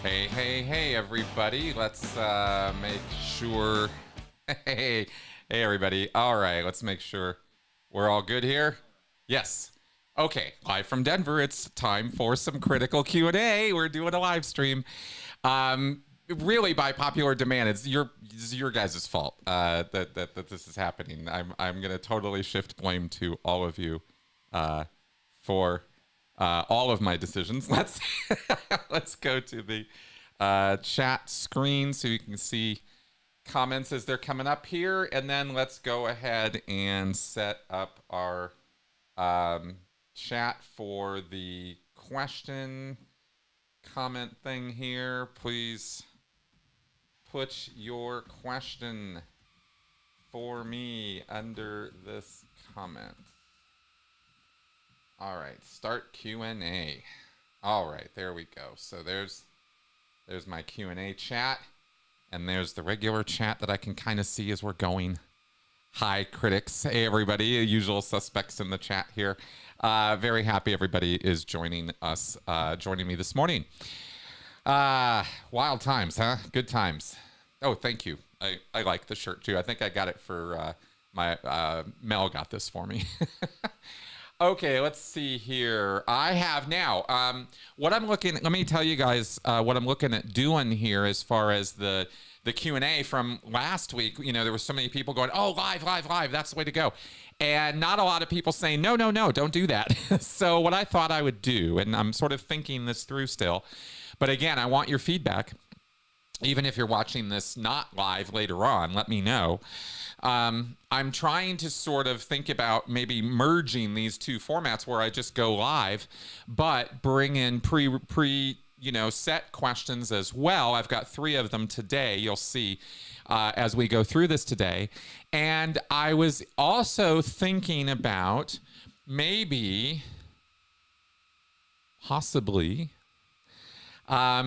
Hey, everybody. Let's make sure. Hey, everybody. All right, let's make sure we're all good here. Yes. Okay, live from Denver. It's time for some critical Q&A. We're doing a live stream. Really, by popular demand, it's your guys' fault that this is happening. I'm gonna totally shift blame to all of you for all of my decisions. Let's go to the chat screen so you can see comments as they're coming up here, and then let's go ahead and set up our chat for the question comment thing here. Please put your question for me under this comment. All right, start Q&A. All right, there we go. So there's my Q&A chat, and there's the regular chat that I can kind of see as we're going. Hi, critics. Hey, everybody. Usual suspects in the chat here. Very happy everybody is joining us, joining me this morning. Wild times, huh? Good times. Oh, thank you. I like the shirt, too. I think I got it for Mel got this for me. Okay, let's see here. I have now, what I'm looking, let me tell you guys what I'm looking at doing here as far as the Q&A from last week. You know, there were so many people going, oh, live, that's the way to go. And not a lot of people saying, no, don't do that. So what I thought I would do, and I'm sort of thinking this through still, but again, I want your feedback. Even if you're watching this not live later on, let me know. I'm trying to sort of think about maybe merging these two formats where I just go live, but bring in set questions as well. I've got 3 of them today. You'll see as we go through this today. And I was also thinking about possibly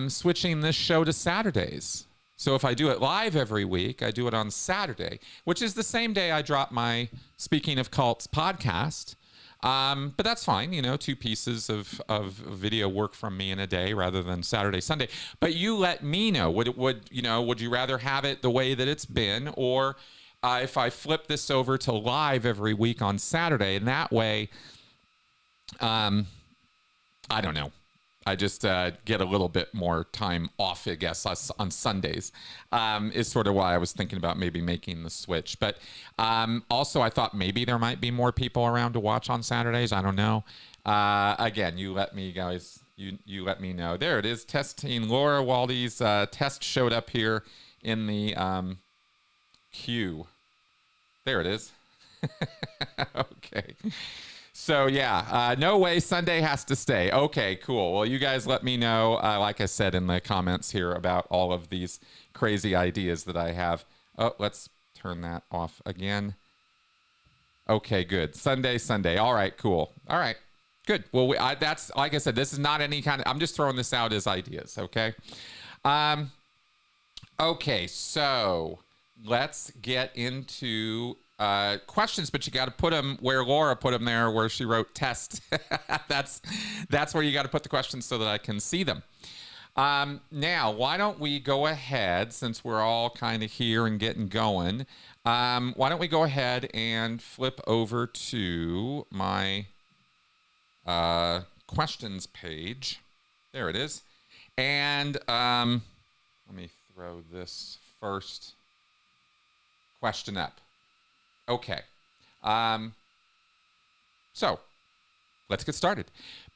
switching this show to Saturdays. So if I do it live every week, I do it on Saturday, which is the same day I drop my Speaking of Cults podcast. But that's fine, 2 pieces of video work from me in a day rather than Saturday, Sunday. But you let me know. Would you rather have it the way that it's been, or if I flip this over to live every week on Saturday, and that way, I don't know. I just get a little bit more time off, I guess, on Sundays, is sort of why I was thinking about maybe making the switch. But also, I thought maybe there might be more people around to watch on Saturdays. I don't know. Again, you let me, guys, you let me know. There it is, testing. Laura Waldy's test showed up here in the queue. There it is. Okay. So, yeah, no way Sunday has to stay. Okay, cool. Well, you guys let me know, like I said in the comments here, about all of these crazy ideas that I have. Oh, let's turn that off again. Okay, good. Sunday. All right, cool. All right, good. Well, that's, like I said, this is not any kind of, I'm just throwing this out as ideas, okay? Okay, so let's get into questions, but you got to put them where Laura put them there, where she wrote test. That's where you got to put the questions so that I can see them. Now, why don't we go ahead, since we're all kind of here and getting going, why don't we go ahead and flip over to my questions page. There it is. And let me throw this first question up. Okay, so let's get started.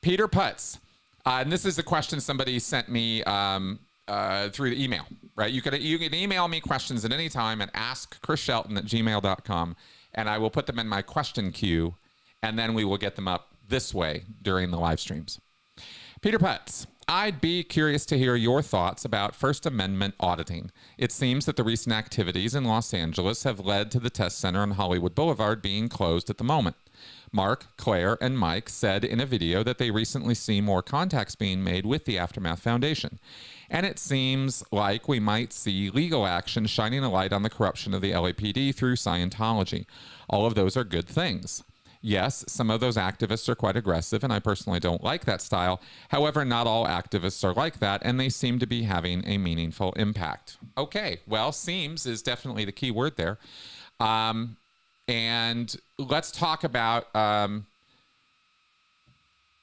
Peter Putz, and this is a question somebody sent me through the email, right? You can email me questions at any time at askchrisshelton@gmail.com, and I will put them in my question queue, and then we will get them up this way during the live streams. Peter Putz, I'd be curious to hear your thoughts about First Amendment auditing. It seems that the recent activities in Los Angeles have led to the test center on Hollywood Boulevard being closed at the moment. Mark, Claire, and Mike said in a video that they recently see more contacts being made with the Aftermath Foundation. And it seems like we might see legal action shining a light on the corruption of the LAPD through Scientology. All of those are good things. yes, some of those activists are quite aggressive, and I personally don't like that style. However, not all activists are like that, and they seem to be having a meaningful impact. Okay, well, seems is definitely the key word there. And let's talk about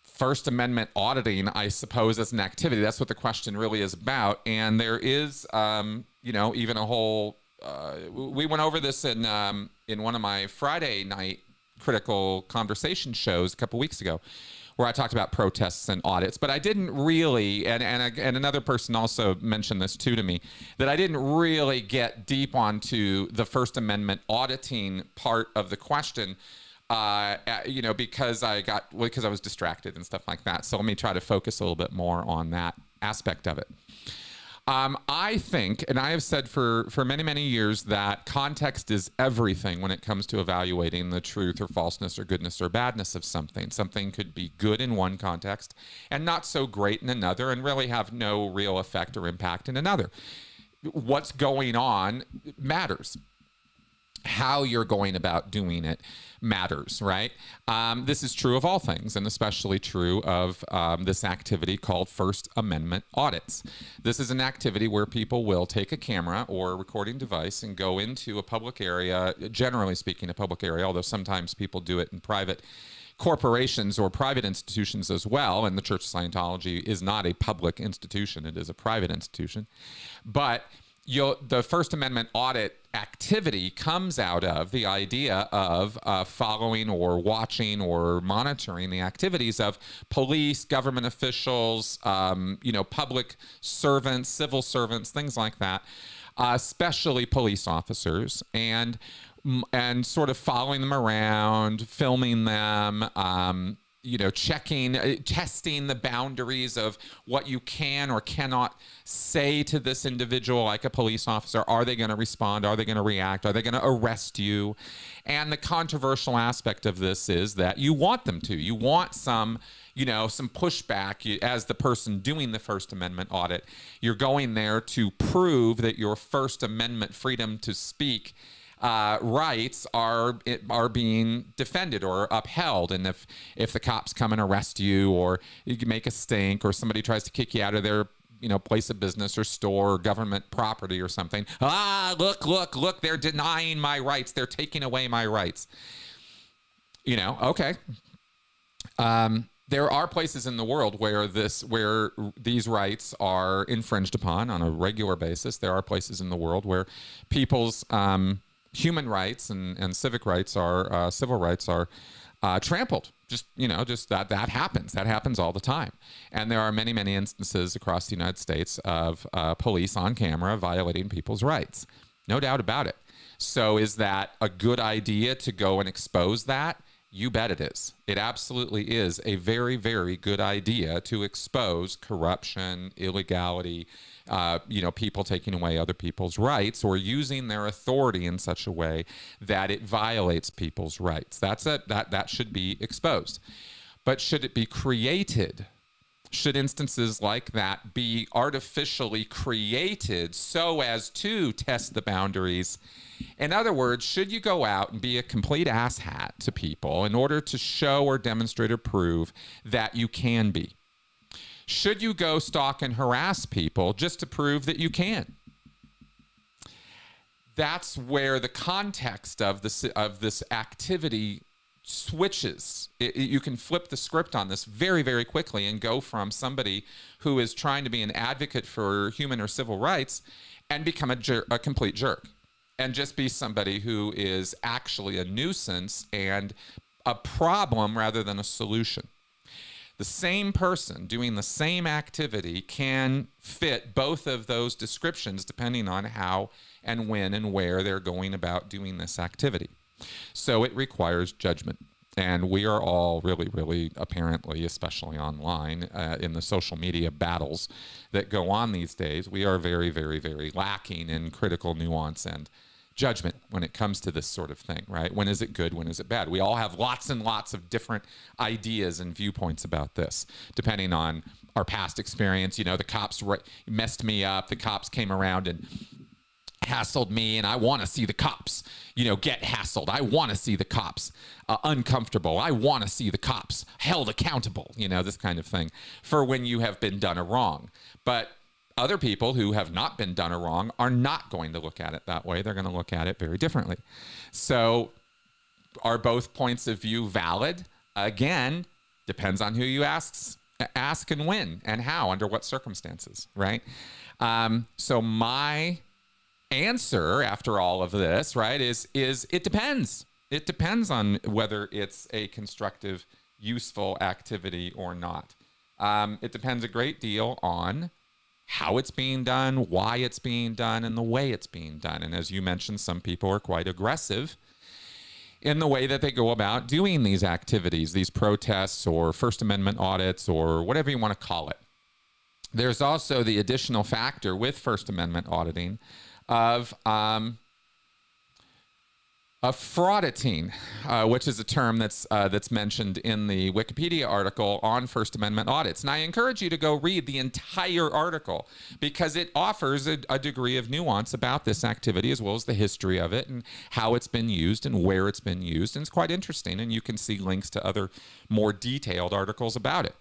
First Amendment auditing, I suppose, as an activity. That's what the question really is about. And there is, even a whole, we went over this in one of my Friday night critical conversation shows a couple weeks ago, where I talked about protests and audits, but I didn't really, and another person also mentioned this too to me, that I didn't really get deep onto the First Amendment auditing part of the question, because I was distracted and stuff like that. So let me try to focus a little bit more on that aspect of it. I think, and I have said for many, many years, that context is everything when it comes to evaluating the truth or falseness or goodness or badness of something. Something could be good in one context and not so great in another, and really have no real effect or impact in another. What's going on matters. How you're going about doing it matters, right? This is true of all things, and especially true of this activity called First Amendment audits. This is an activity where people will take a camera or a recording device and go into a public area, generally speaking, a public area, although sometimes people do it in private corporations or private institutions as well, and the Church of Scientology is not a public institution, it is a private institution. But the First Amendment audit activity comes out of the idea of following or watching or monitoring the activities of police, government officials, public servants, civil servants, things like that, especially police officers, and sort of following them around, filming them, testing the boundaries of what you can or cannot say to this individual, like a police officer. Are they going to respond? Are they going to react? Are they going to arrest you? And the controversial aspect of this is that you want them to. You want some pushback as the person doing the First Amendment audit. You're going there to prove that your First Amendment freedom to speak rights are being defended or upheld. And if the cops come and arrest you, or you can make a stink, or somebody tries to kick you out of their place of business or store or government property or something, look, they're denying my rights, they're taking away my rights. Okay. There are places in the world where these rights are infringed upon on a regular basis. There are places in the world where people's human rights and civic rights civil rights are trampled. Just that happens. That happens all the time. And there are many, many instances across the United States of police on camera violating people's rights. No doubt about it. So is that a good idea to go and expose that? You bet it is. It absolutely is a very, very good idea to expose corruption, illegality, people taking away other people's rights or using their authority in such a way that it violates people's rights. That should be exposed. But should it be created? Should instances like that be artificially created so as to test the boundaries? In other words, should you go out and be a complete asshat to people in order to show or demonstrate or prove that you can be? Should you go stalk and harass people just to prove that you can? That's where the context of this activity switches. You can flip the script on this very, very quickly and go from somebody who is trying to be an advocate for human or civil rights and become a complete jerk, and just be somebody who is actually a nuisance and a problem rather than a solution. The same person doing the same activity can fit both of those descriptions depending on how and when and where they're going about doing this activity. So it requires judgment. And we are all really, really, apparently, especially online, in the social media battles that go on these days, we are very, very, very lacking in critical nuance and judgment when it comes to this sort of thing, right? When is it good? When is it bad? We all have lots and lots of different ideas and viewpoints about this, depending on our past experience. The cops messed me up. The cops came around and hassled me and I want to see the cops, get hassled. I want to see the cops uncomfortable. I want to see the cops held accountable, this kind of thing for when you have been done a wrong. But other people who have not been done a wrong are not going to look at it that way. They're going to look at it very differently. So are both points of view valid? Again, depends on who you ask and when and how, under what circumstances, right? So my answer after all of this, right, is it depends. It depends on whether it's a constructive, useful activity or not. It depends a great deal on how it's being done, why it's being done, and the way it's being done. And as you mentioned, some people are quite aggressive in the way that they go about doing these activities, these protests or First Amendment audits or whatever you want to call it. There's also the additional factor with First Amendment auditing of frauditing, which is a term that's mentioned in the Wikipedia article on First Amendment audits. And I encourage you to go read the entire article because it offers a degree of nuance about this activity as well as the history of it and how it's been used and where it's been used. And it's quite interesting. And you can see links to other more detailed articles about it.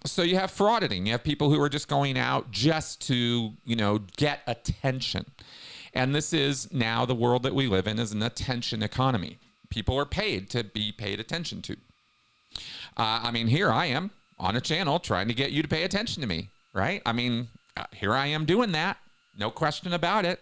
So you have frauditing. You have people who are just going out just to, get attention. And this is now the world that we live in is an attention economy. People are paid to be paid attention to. Here I am on a channel trying to get you to pay attention to me, right? Here I am doing that. No question about it.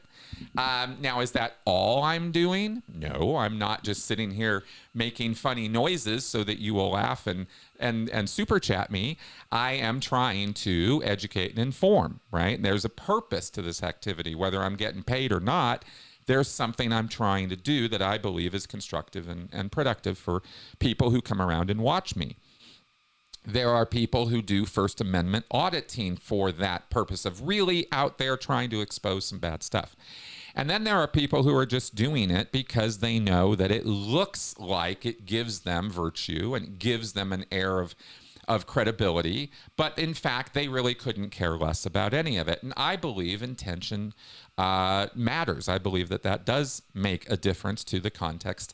Now, is that all I'm doing? No, I'm not just sitting here making funny noises so that you will laugh and super chat me. I am trying to educate and inform, right? And there's a purpose to this activity, whether I'm getting paid or not. There's something I'm trying to do that I believe is constructive and productive for people who come around and watch me. There are people who do First Amendment auditing for that purpose of really out there trying to expose some bad stuff. And then there are people who are just doing it because they know that it looks like it gives them virtue and gives them an air of credibility. But in fact, they really couldn't care less about any of it. And I believe intention matters. I believe that does make a difference to the context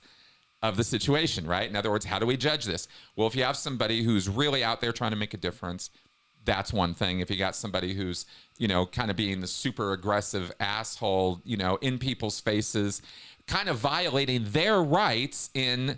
of the situation, right? In other words, how do we judge this? Well, if you have somebody who's really out there trying to make a difference, that's one thing. If you got somebody who's, kind of being the super aggressive asshole, in people's faces, kind of violating their rights in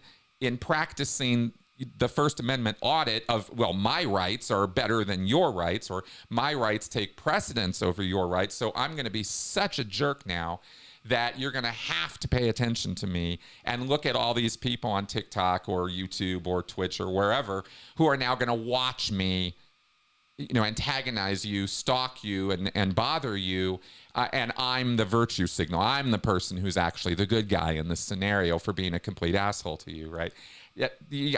practicing the First Amendment audit of, well, my rights are better than your rights, or my rights take precedence over your rights, so I'm going to be such a jerk now that you're going to have to pay attention to me and look at all these people on TikTok or YouTube or Twitch or wherever who are now going to watch me, antagonize you, stalk you, and bother you. And I'm the virtue signal. I'm the person who's actually the good guy in this scenario for being a complete asshole to you, right? Yeah,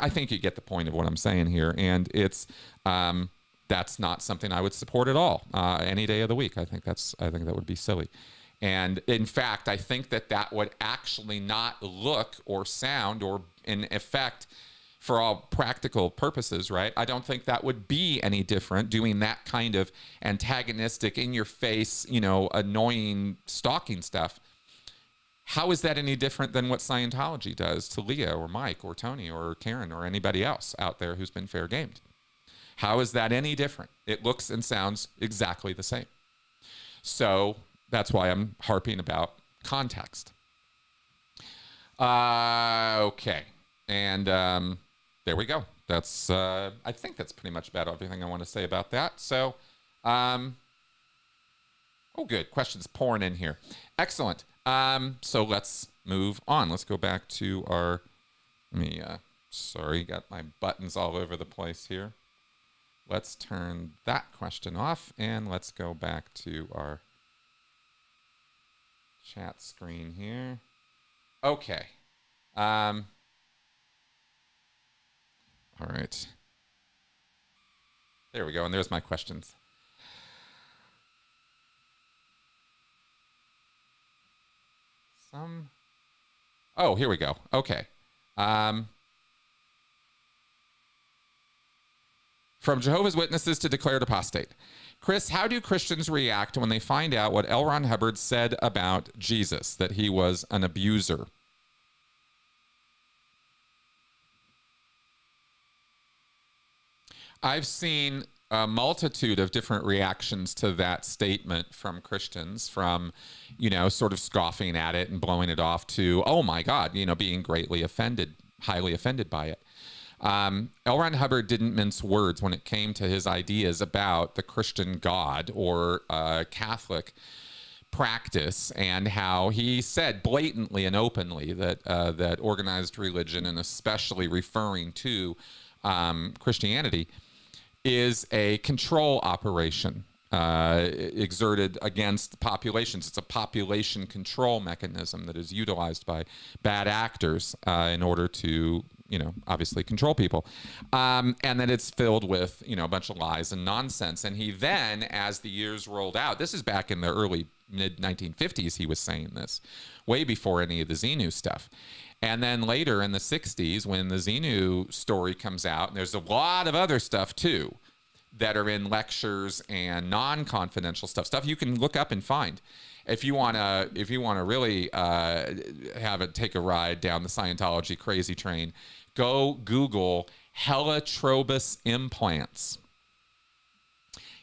I think you get the point of what I'm saying here. And it's that's not something I would support at all any day of the week. I think that would be silly. And in fact, I think that would actually not look or sound or in effect for all practical purposes, right? I don't think that would be any different doing that kind of antagonistic, in your face, annoying stalking stuff. How is that any different than what Scientology does to Leah or Mike or Tony or Karen or anybody else out there who's been fair gamed? How is that any different? It looks and sounds exactly the same. So that's why I'm harping about context. Okay. And there we go. That's I think that's pretty much about everything I want to say about that. So, oh, good. Questions pouring in here. Excellent. So let's move on. Let's go back to our, sorry, got my buttons all over the place here. Let's turn that question off and let's go back to our chat screen here. Okay. All right. There we go. And there's my questions. Oh, here we go. Okay. From Jehovah's Witnesses to declared apostate. Chris, how do Christians react when they find out what L. Ron Hubbard said about Jesus, that he was an abuser? I've seen a multitude of different reactions to that statement from Christians, from, sort of scoffing at it and blowing it off to, oh my God, being greatly offended, highly offended by it. L. Ron Hubbard didn't mince words when it came to his ideas about the Christian God or Catholic practice, and how he said blatantly and openly that organized religion, and especially referring to Christianity, is a control operation exerted against populations. It's a population control mechanism that is utilized by bad actors in order to, obviously control people. And that it's filled with, a bunch of lies and nonsense. And he then, as the years rolled out, this is back in the early mid-1950s, he was saying this, way before any of the Xenu stuff. And then later in the 60s, when the Xenu story comes out, and there's a lot of other stuff too that are in lectures and non-confidential stuff you can look up and find. If you want to really take a ride down the Scientology crazy train, go Google heliotrope implants.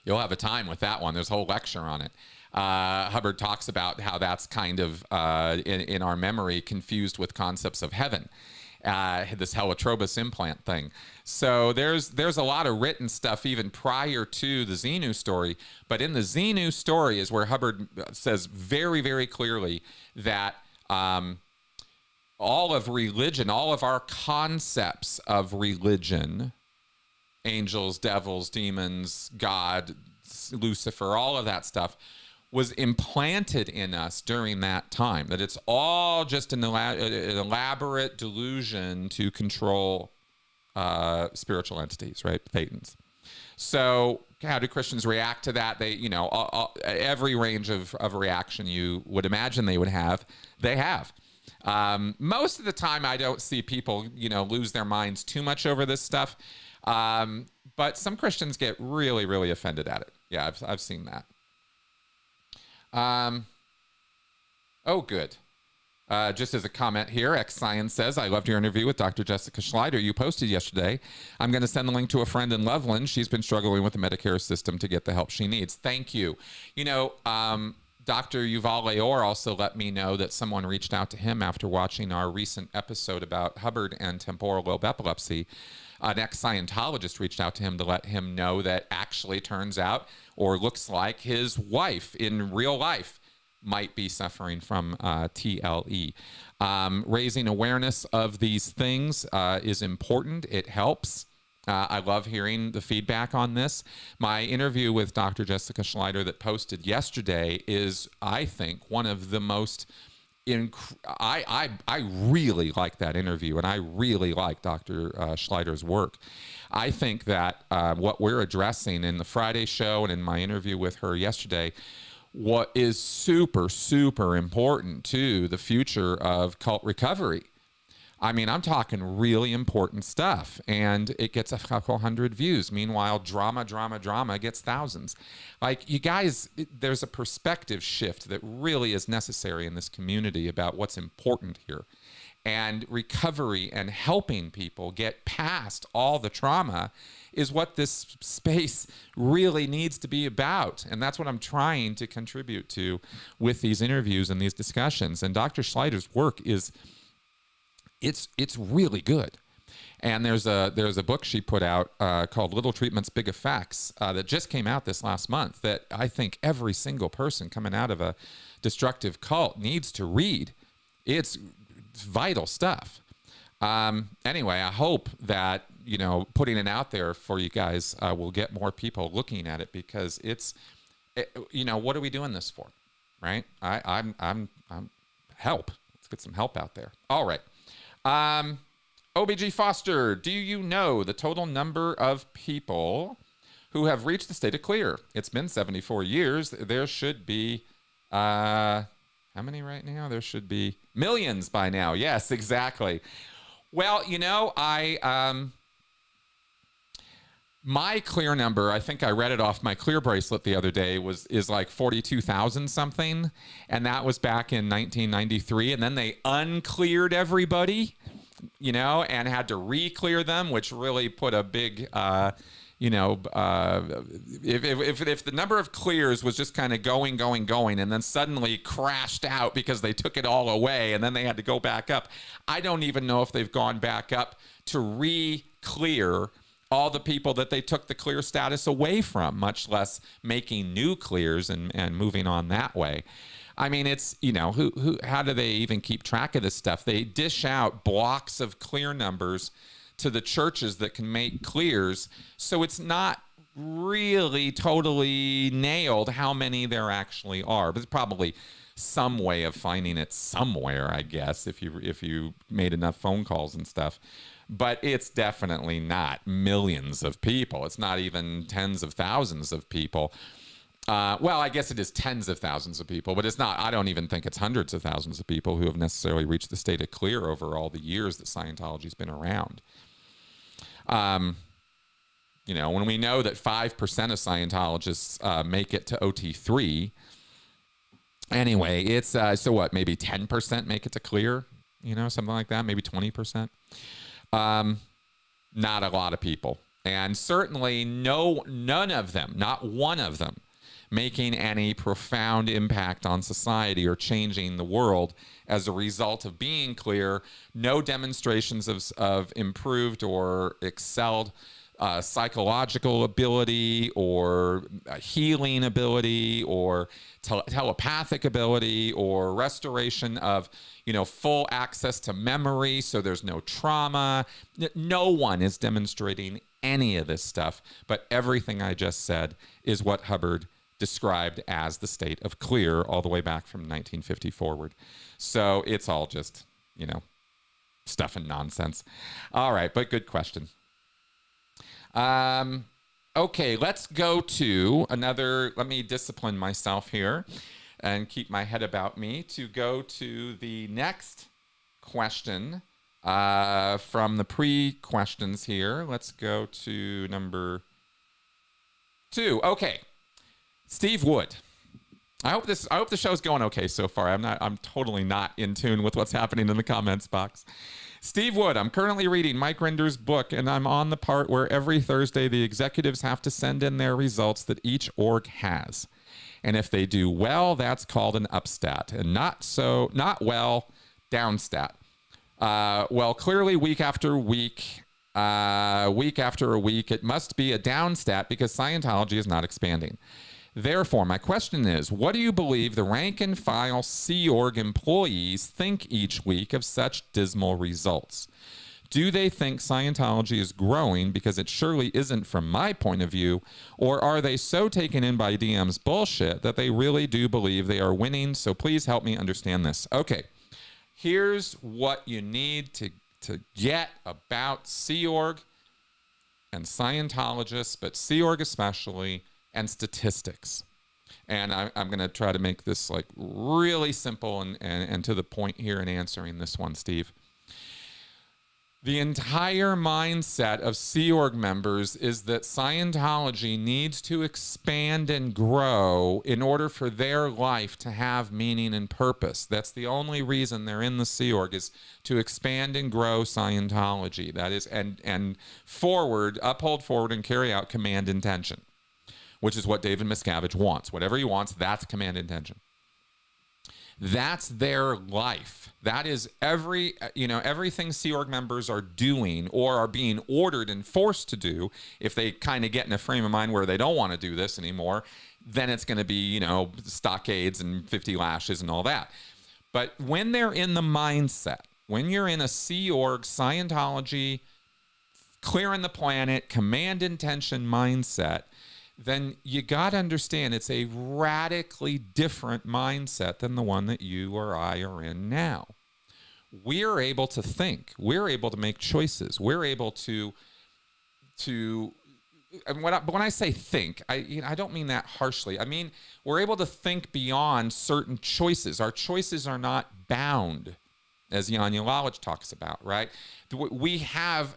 You'll have a time with that one. There's a whole lecture on it. Hubbard talks about how that's kind of in our memory confused with concepts of heaven, this heliotrope implant thing. So there's a lot of written stuff even prior to the Xenu story, but in the Xenu story is where Hubbard says very, very clearly that all of religion, all of our concepts of religion, angels, devils, demons, God, Lucifer, all of that stuff was implanted in us during that time, that it's all just an elaborate delusion to control spiritual entities, right? Thetans. So how do Christians react to that? They, every range of reaction you would imagine they would have, they have. Most of the time, I don't see people, lose their minds too much over this stuff. But some Christians get really, really offended at it. Yeah, I've seen that. Oh, good. Just as a comment here, X-Science says, I loved your interview with Dr. Jessica Schleider you posted yesterday. I'm going to send the link to a friend in Loveland. She's been struggling with the Medicare system to get the help she needs. Thank you. Dr. Yuval Leor also let me know that someone reached out to him after watching our recent episode about Hubbard and temporal lobe epilepsy. An ex-Scientologist reached out to him to let him know that actually turns out, or looks like, his wife in real life might be suffering from TLE. Raising awareness of these things is important. It helps. I love hearing the feedback on this. My interview with Dr. Jessica Schleider that posted yesterday is, I think, one of the most I really like that interview, and I really like Dr. Schleider's work. I think that what we're addressing in the Friday show and in my interview with her yesterday, what is super, super important to the future of cult recovery. I mean, I'm talking really important stuff, and it gets a couple hundred views. Meanwhile, drama gets thousands. Like, you guys, there's a perspective shift that really is necessary in this community about what's important here. And recovery and helping people get past all the trauma is what this space really needs to be about. And that's what I'm trying to contribute to with these interviews and these discussions. And Dr. Schleider's work is... It's really good. And there's a book she put out called Little Treatments, Big Effects that just came out this last month that I think every single person coming out of a destructive cult needs to read. It's vital stuff. Anyway, I hope that, putting it out there for you guys will get more people looking at it, because what are we doing this for, right? I'm help. Let's get some help out there. All right. OBG Foster, do you know the total number of people who have reached the state of clear? It's been 74 years. There should be, how many right now? There should be millions by now. Yes, exactly. Well, My clear number, I think I read it off my clear bracelet the other day, is like 42,000 something, and that was back in 1993. And then they uncleared everybody, and had to re-clear them, which really put a big, if the number of clears was just kind of going, and then suddenly crashed out because they took it all away, and then they had to go back up. I don't even know if they've gone back up to re-clear all the people that they took the clear status away from, much less making new clears and moving on that way. I mean, it's, how do they even keep track of this stuff? They dish out blocks of clear numbers to the churches that can make clears. So it's not really totally nailed how many there actually are. But there's probably some way of finding it somewhere, I guess, if you made enough phone calls and stuff. But it's definitely not millions of people. It's not even tens of thousands of people. Well, I guess it is tens of thousands of people, but it's not. I don't even think it's hundreds of thousands of people who have necessarily reached the state of clear over all the years that Scientology's been around. When we know that 5% of Scientologists make it to OT3, anyway, it's so what? Maybe 10% make it to clear, something like that. Maybe 20%. Not a lot of people, and certainly none of them, not one of them, making any profound impact on society or changing the world as a result of being clear. No demonstrations of improved or excelled psychological ability or healing ability or telepathic ability or restoration of full access to memory, so there's no trauma. No one is demonstrating any of this stuff, but everything I just said is what Hubbard described as the state of clear all the way back from 1950 forward. So it's all just, stuff and nonsense. All right, but good question. Okay, let's go to another, let me discipline myself here and keep my head about me to go to the next question from the pre-questions here. Let's go to number 2. Okay, Steve Wood. I hope the show's going okay so far. I'm totally not in tune with what's happening in the comments box. Steve Wood, I'm currently reading Mike Rinder's book, and I'm on the part where every Thursday the executives have to send in their results that each org has. And if they do well, that's called an upstat, and not well, downstat. Well, clearly week after week, it must be a downstat because Scientology is not expanding. Therefore, my question is, what do you believe the rank and file Sea Org employees think each week of such dismal results? Do they think Scientology is growing because it surely isn't from my point of view, or are they so taken in by DM's bullshit that they really do believe they are winning? So please help me understand this. Okay, here's what you need to get about Sea Org and Scientologists, but Sea Org especially, and statistics. And I'm going to try to make this like really simple and to the point here in answering this one, Steve. The entire mindset of Sea Org members is that Scientology needs to expand and grow in order for their life to have meaning and purpose. That's the only reason they're in the Sea Org, is to expand and grow Scientology. That is, and uphold forward and carry out command intention, which is what David Miscavige wants. Whatever he wants, that's command intention. That's their life. That is everything Sea Org members are doing or are being ordered and forced to do. If they kind of get in a frame of mind where they don't want to do this anymore, then it's going to be, stockades and 50 lashes and all that. But when they're in the mindset, when you're in a Sea Org, Scientology, clearing the planet, command intention mindset, then you got to understand it's a radically different mindset than the one that you or I are in now. We're able to think. We're able to make choices. We're able to and when I say think, I don't mean that harshly. I mean, we're able to think beyond certain choices. Our choices are not bound. as Janja Lalich talks about, right? We have,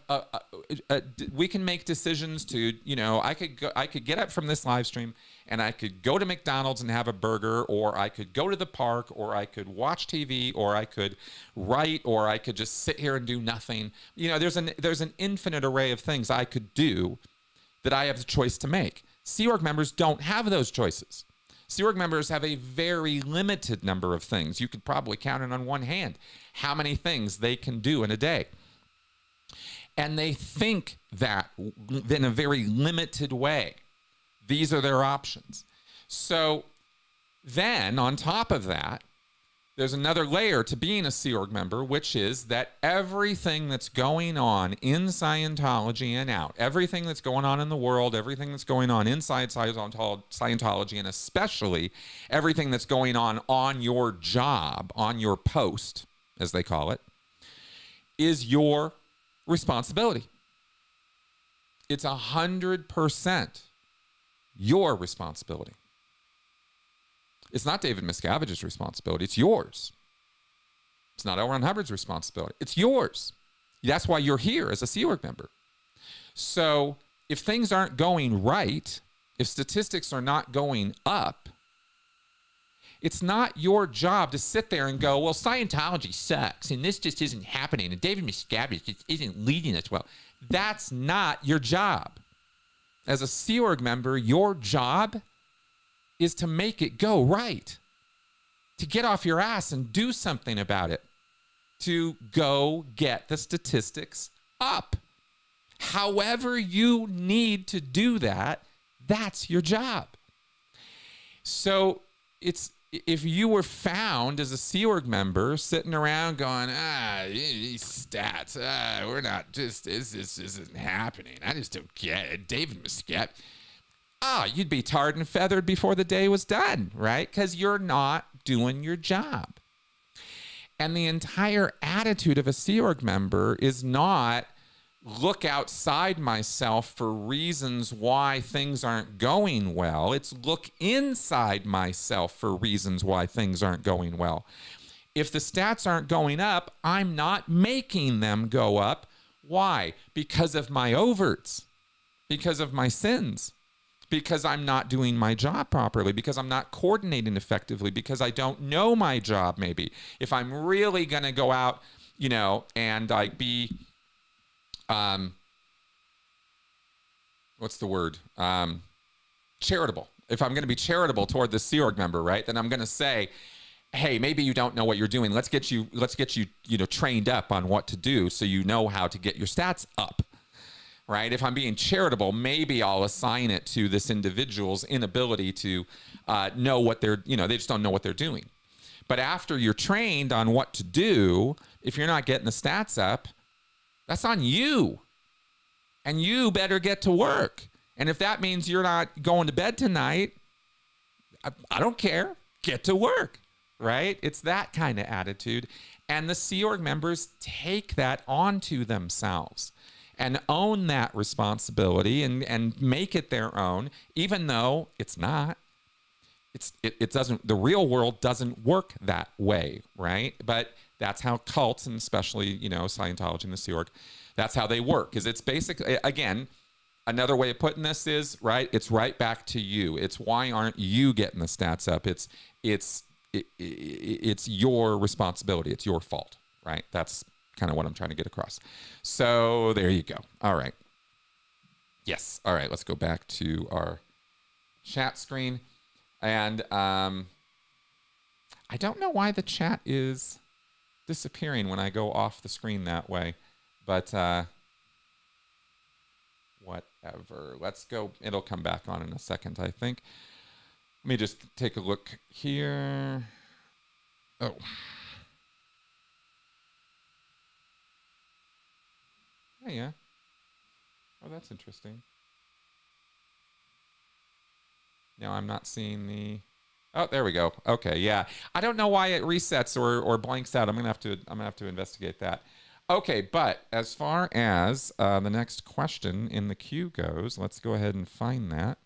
we can make decisions to, you know, I could get up from this live stream and I could go to McDonald's and have a burger, or I could go to the park, or I could watch TV, or I could write, or I could just sit here and do nothing. You know, there's an infinite array of things I could do that I have the choice to make. Sea Org members don't have those choices. Sea Org members have a very limited number of things. You could probably count it on one hand how many things they can do in a day. And they think that in a very limited way. These are their options. So then, on top of that, there's another layer to being a Sea Org member, which is that everything that's going on in Scientology and out, everything that's going on in the world, everything that's going on inside Scientology, and especially everything that's going on your job, on your post, as they call it, is your responsibility. It's 100% your responsibility. It's not David Miscavige's responsibility. It's yours. It's not L. Ron Hubbard's responsibility. It's yours. That's why you're here as a Sea Org member. So if things aren't going right, if statistics are not going up, it's not your job to sit there and go, well, Scientology sucks, and this just isn't happening, and David Miscavige just isn't leading us well. That's not your job. As a Sea Org member, your job is to make it go right, to get off your ass and do something about it, to go get the statistics up. However you need to do that, that's your job. So if you were found as a Sea Org member sitting around going, these stats, we're not just, this isn't happening. I just don't get it. David Miscavige. You'd be tarred and feathered before the day was done, right? Because you're not doing your job. And the entire attitude of a Sea Org member is not look outside myself for reasons why things aren't going well. It's look inside myself for reasons why things aren't going well. If the stats aren't going up, I'm not making them go up. Why? Because of my overts, because of my sins. Because I'm not doing my job properly, because I'm not coordinating effectively, because I don't know my job maybe. If I'm really going to go out, you know, and like be, what's the word? Charitable. If I'm going to be charitable toward the Sea Org member, right, then I'm going to say, hey, maybe you don't know what you're doing. Let's get you, you know, trained up on what to do so you know how to get your stats up. Right? If I'm being charitable, maybe I'll assign it to this individual's inability to know what they're, you know, they just don't know what they're doing. But after you're trained on what to do, if you're not getting the stats up, that's on you. And you better get to work. And if that means you're not going to bed tonight, I don't care. Get to work. Right? It's that kind of attitude. And the Sea Org members take that onto themselves and own that responsibility and make it their own, even though it's not. It doesn't, the real world doesn't work that way, right? But that's how cults, and especially, you know, Scientology and the Sea Org, that's how they work. Is it's basically, again, another way of putting this is, right, it's right back to you. It's why aren't you getting the stats up? It's your responsibility. It's your fault, right? That's kind of what I'm trying to get across. So there you go. All right. Yes. All right. Let's go back to our chat screen. And I don't know why the chat is disappearing when I go off the screen that way, but whatever. Let's go. It'll come back on in a second, I think. Let me just take a look here. Oh. Oh, yeah. Oh, that's interesting. No, I'm not seeing the... Oh, there we go. Okay, yeah. I don't know why it resets or blanks out. I'm gonna have to investigate that. Okay, but as far as the next question in the queue goes, let's go ahead and find that.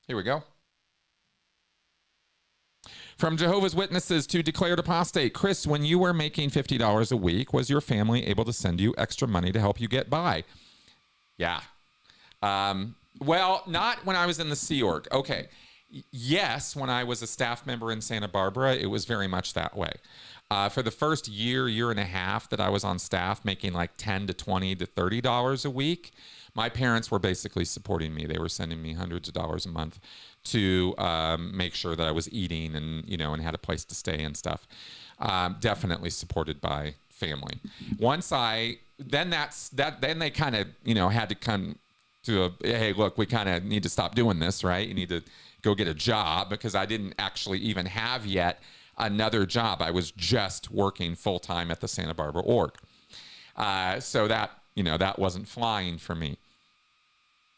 Here we go. From Jehovah's Witnesses to Declared Apostate. Chris, when you were making $50 a week, was your family able to send you extra money to help you get by? Yeah. Well, not when I was in the Sea Org. Okay. Yes, when I was a staff member in Santa Barbara, it was very much that way. For the first year and a half that I was on staff, making like $10 to $20 to $30 a week, my parents were basically supporting me. They were sending me hundreds of dollars a month to make sure that I was eating and, you know, and had a place to stay and stuff. Definitely supported by family. Then they kind of, you know, had to come to hey, look, we kind of need to stop doing this, right? You need to go get a job, because I didn't actually even have yet another job. I was just working full time at the Santa Barbara org. So that, you know, that wasn't flying for me.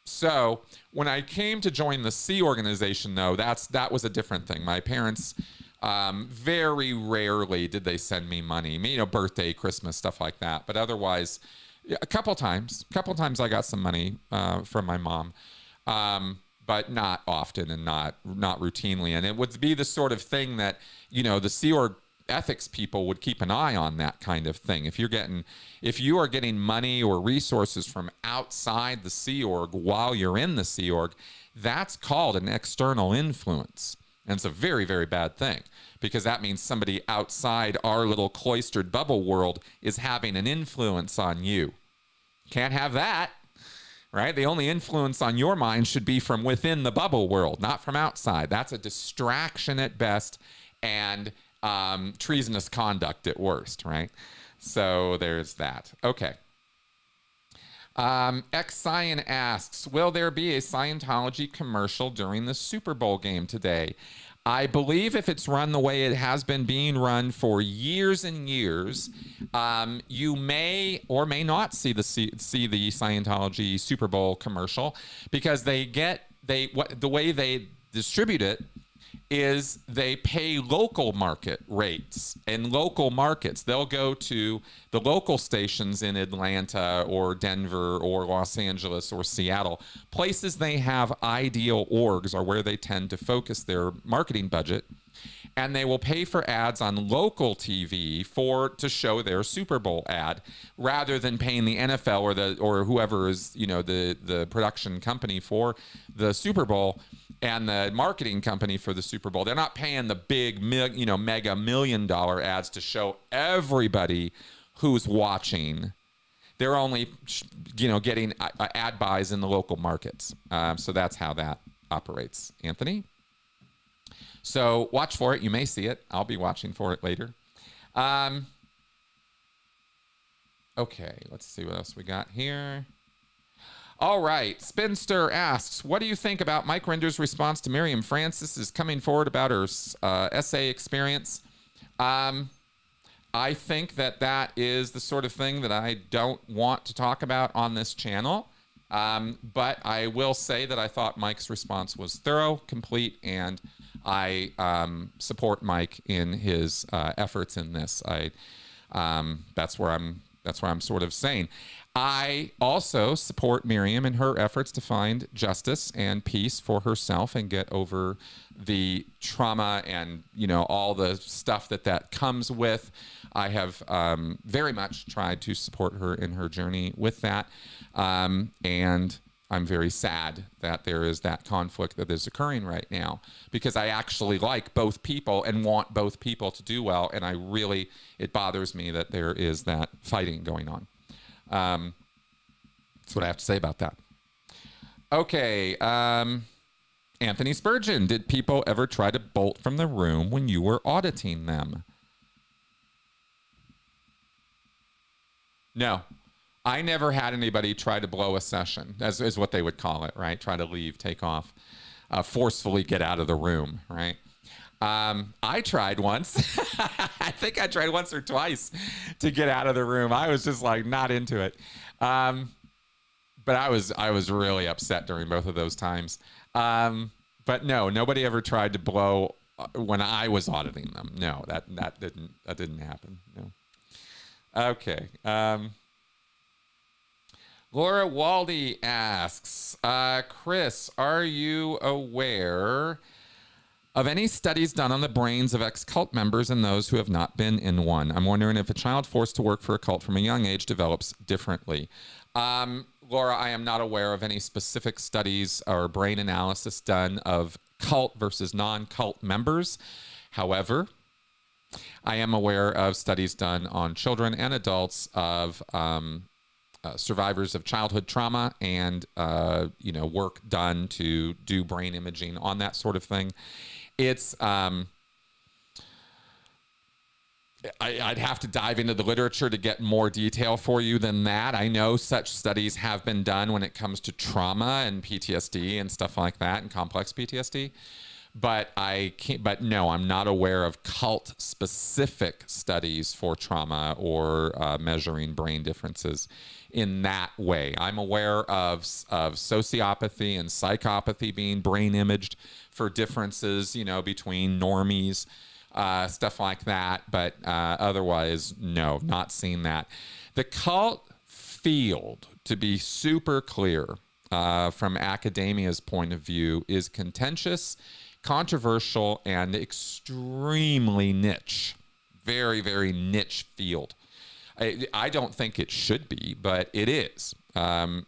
So when I came to join the Sea organization, though, that was a different thing. My parents, very rarely did they send me money, you know, birthday, Christmas, stuff like that. But otherwise, a couple times I got some money from my mom, but not often and not routinely. And it would be the sort of thing that, you know, the Sea Org ethics people would keep an eye on, that kind of thing. If you are getting money or resources from outside the Sea Org while you're in the Sea Org, that's called an external influence. And it's a very, very bad thing, because that means somebody outside our little cloistered bubble world is having an influence on you. Can't have that, right? The only influence on your mind should be from within the bubble world, not from outside. That's a distraction at best, and treasonous conduct at worst, right? So there's that. Okay. X-Cyan asks, will there be a Scientology commercial during the Super Bowl game today? I believe if it's run the way it has been being run for years and years, you may or may not see the Scientology Super Bowl commercial, because the way they distribute it is they pay local market rates. In local markets, they'll go to the local stations in Atlanta or Denver or Los Angeles or Seattle. Places they have ideal orgs are where they tend to focus their marketing budget, and they will pay for ads on local TV to show their Super Bowl ad, rather than paying the NFL or whoever is, you know, the production company for the Super Bowl and the marketing company for the Super Bowl. They're not paying the big, mega $1 million ads to show everybody who's watching. They're only, you know, getting ad buys in the local markets. So that's how that operates, Anthony. So watch for it. You may see it. I'll be watching for it later. Okay, let's see what else we got here. All right. Spinster asks, what do you think about Mike Rinder's response to Miriam Francis' coming forward about her essay experience? I think that is the sort of thing that I don't want to talk about on this channel. But I will say that I thought Mike's response was thorough, complete, and I support Mike in his efforts in this. That's where I'm sort of saying. I also support Miriam in her efforts to find justice and peace for herself and get over the trauma and, you know, all the stuff that comes with. I have very much tried to support her in her journey with that. And I'm very sad that there is that conflict that is occurring right now, because I actually like both people and want both people to do well. And it bothers me that there is that fighting going on. That's what I have to say about that. Okay. Anthony Spurgeon, did people ever try to bolt from the room when you were auditing them? No. I never had anybody try to blow a session, as is what they would call it, right? Try to leave, take off, forcefully get out of the room, right? I tried once. I think I tried once or twice to get out of the room. I was just like not into it. But I was really upset during both of those times. But no, nobody ever tried to blow when I was auditing them. No, that didn't happen. No. Okay. Laura Waldy asks, Chris, are you aware of any studies done on the brains of ex-cult members and those who have not been in one. I'm wondering if a child forced to work for a cult from a young age develops differently. Laura, I am not aware of any specific studies or brain analysis done of cult versus non-cult members. However, I am aware of studies done on children and adults of survivors of childhood trauma and work done to do brain imaging on that sort of thing. It's I'd have to dive into the literature to get more detail for you than that. I know such studies have been done when it comes to trauma and PTSD and stuff like that, and complex PTSD. But no, I'm not aware of cult-specific studies for trauma or measuring brain differences in that way. I'm aware of sociopathy and psychopathy being brain imaged for differences, between normies, stuff like that. But otherwise, no, not seeing that. The cult field, to be super clear, from academia's point of view, is contentious, controversial, and extremely niche. Very, very niche field. I don't think it should be, but it is. A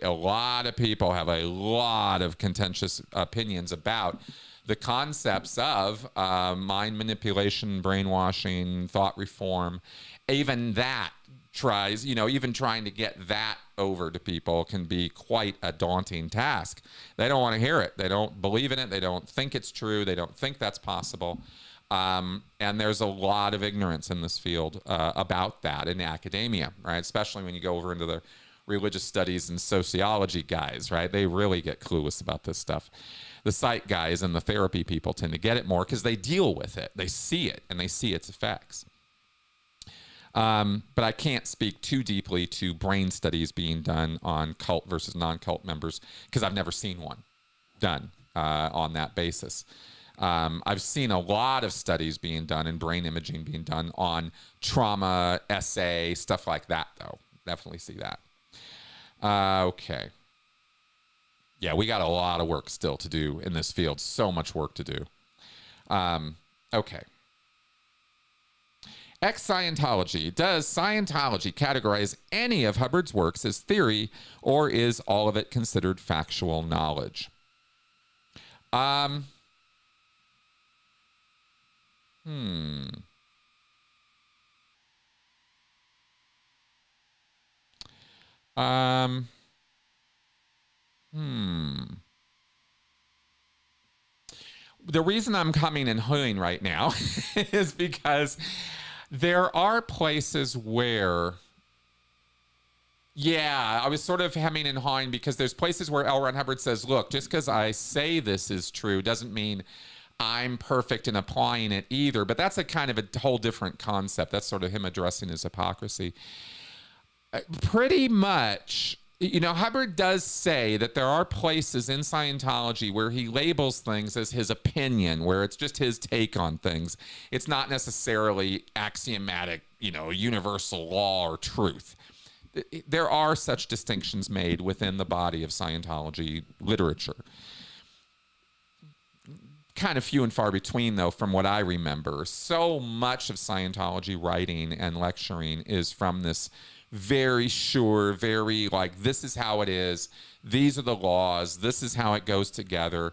lot of people have a lot of contentious opinions about the concepts of mind manipulation, brainwashing, thought reform. Even that even trying to get that over to people can be quite a daunting task. They don't want to hear it. They don't believe in it. They don't think it's true. They don't think that's possible. And there's a lot of ignorance in this field about that in academia, right? Especially when you go over into the religious studies and sociology guys, right? They really get clueless about this stuff. The psych guys and the therapy people tend to get it more because they deal with it. They see it and they see its effects. But I can't speak too deeply to brain studies being done on cult versus non-cult members because I've never seen one done on that basis. I've seen a lot of studies being done and brain imaging being done on trauma, SA, stuff like that, though. Definitely see that. Okay. Yeah, we got a lot of work still to do in this field. So much work to do. Okay. Ex-Scientology. Does Scientology categorize any of Hubbard's works as theory, or is all of it considered factual knowledge? The reason I'm coming and hooing right now is because there are places where, I was sort of hemming and hawing because there's places where L. Ron Hubbard says, look, just because I say this is true doesn't mean I'm perfect in applying it either. But that's a kind of a whole different concept. That's sort of him addressing his hypocrisy. Pretty much, Hubbard does say that there are places in Scientology where he labels things as his opinion, where it's just his take on things. It's not necessarily axiomatic, universal law or truth. There are such distinctions made within the body of Scientology literature. Kind of few and far between, though, from what I remember. So much of Scientology writing and lecturing is from this very sure, very like, this is how it is. These are the laws. This is how it goes together.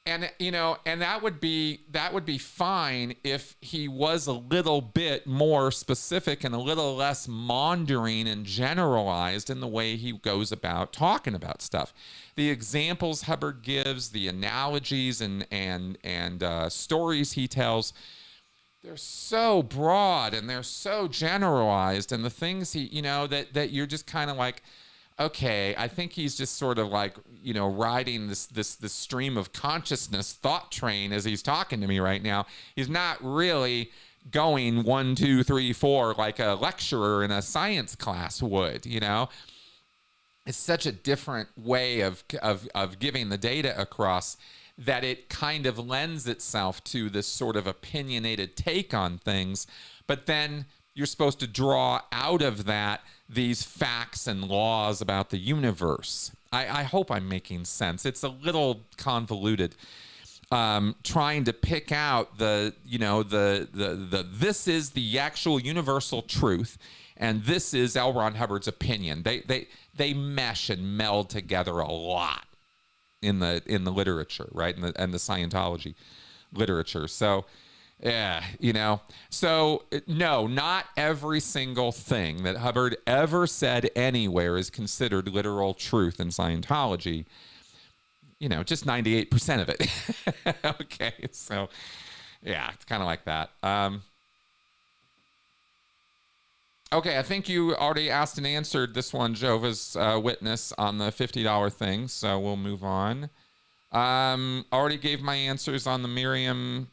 And, and that would be fine if he was a little bit more specific and a little less maundering and generalized in the way he goes about talking about stuff. The examples Hubbard gives, the analogies and stories he tells, they're so broad and they're so generalized, and the things he, that you're just kind of like, okay, I think he's just sort of like, riding this stream of consciousness thought train as he's talking to me right now. He's not really going 1, 2, 3, 4 like a lecturer in a science class would, It's such a different way of giving the data across that it kind of lends itself to this sort of opinionated take on things. But then you're supposed to draw out of that these facts and laws about the universe. I hope I'm making sense. It's a little convoluted. trying to pick out the this is the actual universal truth, and this is L. Ron Hubbard's opinion. They mesh and meld together a lot in the literature, right? And the Scientology literature. So, yeah, So no, not every single thing that Hubbard ever said anywhere is considered literal truth in Scientology. Just 98% of it. Okay, so yeah, it's kind of like that. Okay, I think you already asked and answered this one, Jehovah's Witness, on the $50 thing, so we'll move on. Already gave my answers on the Miriam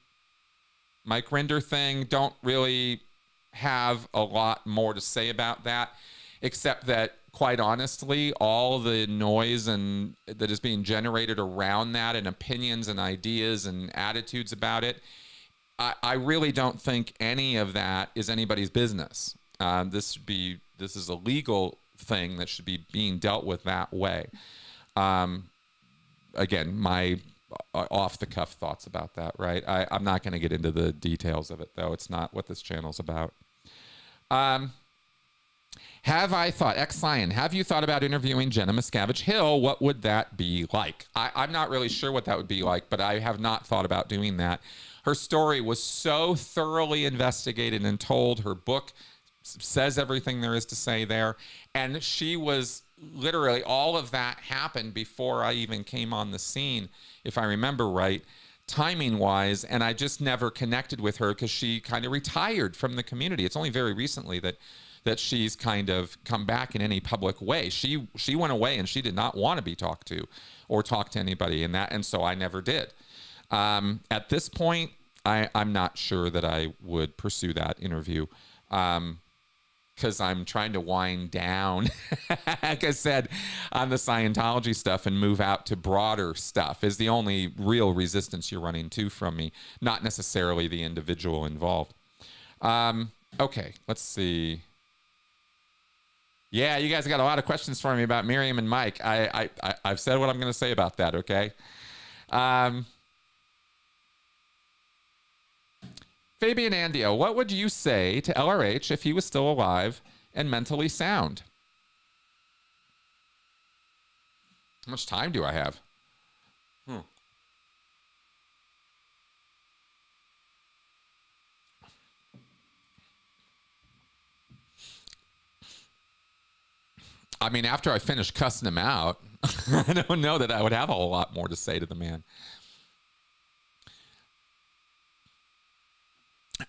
Mike Rinder thing. Don't really have a lot more to say about that, except that, quite honestly, all the noise and that is being generated around that, and opinions and ideas and attitudes about it, I really don't think any of that is anybody's business. This is a legal thing that should be being dealt with that way. Again, my off-the-cuff thoughts about that, right? I'm not going to get into the details of it, though. It's not what this channel's about. Have you thought about interviewing Jenna Miscavige-Hill? What would that be like? I'm not really sure what that would be like, but I have not thought about doing that. Her story was so thoroughly investigated and told. Her book says everything there is to say there. And she was literally, all of that happened before I even came on the scene, if I remember right, timing-wise. And I just never connected with her because she kind of retired from the community. It's only very recently that she's kind of come back in any public way. She went away and she did not want to be talked to or talk to anybody in that, and so I never did. At this point, I'm not sure that I would pursue that interview because I'm trying to wind down, like I said, on the Scientology stuff and move out to broader stuff is the only real resistance you're running to from me, not necessarily the individual involved. Okay, let's see. Yeah, you guys got a lot of questions for me about Miriam and Mike. I've said what I'm going to say about that, okay? Fabian Andio, what would you say to LRH if he was still alive and mentally sound? How much time do I have? I mean, after I finish cussing him out, I don't know that I would have a whole lot more to say to the man.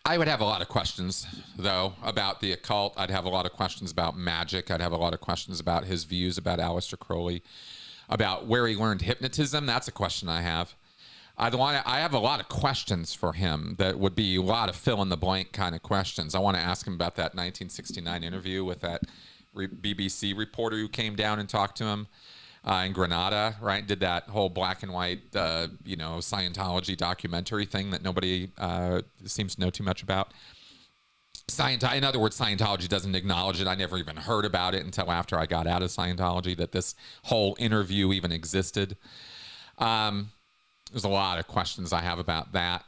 I would have a lot of questions, though, about the occult. I'd have a lot of questions about magic. I'd have a lot of questions about his views about Aleister Crowley, about where he learned hypnotism. That's a question I have. I have a lot of questions for him that would be a lot of fill-in-the-blank kind of questions. I want to ask him about that 1969 interview with that BBC reporter who came down and talked to him in Granada, right? Did that whole black and white, Scientology documentary thing that nobody seems to know too much about. In other words, Scientology doesn't acknowledge it. I never even heard about it until after I got out of Scientology, that this whole interview even existed. There's a lot of questions I have about that.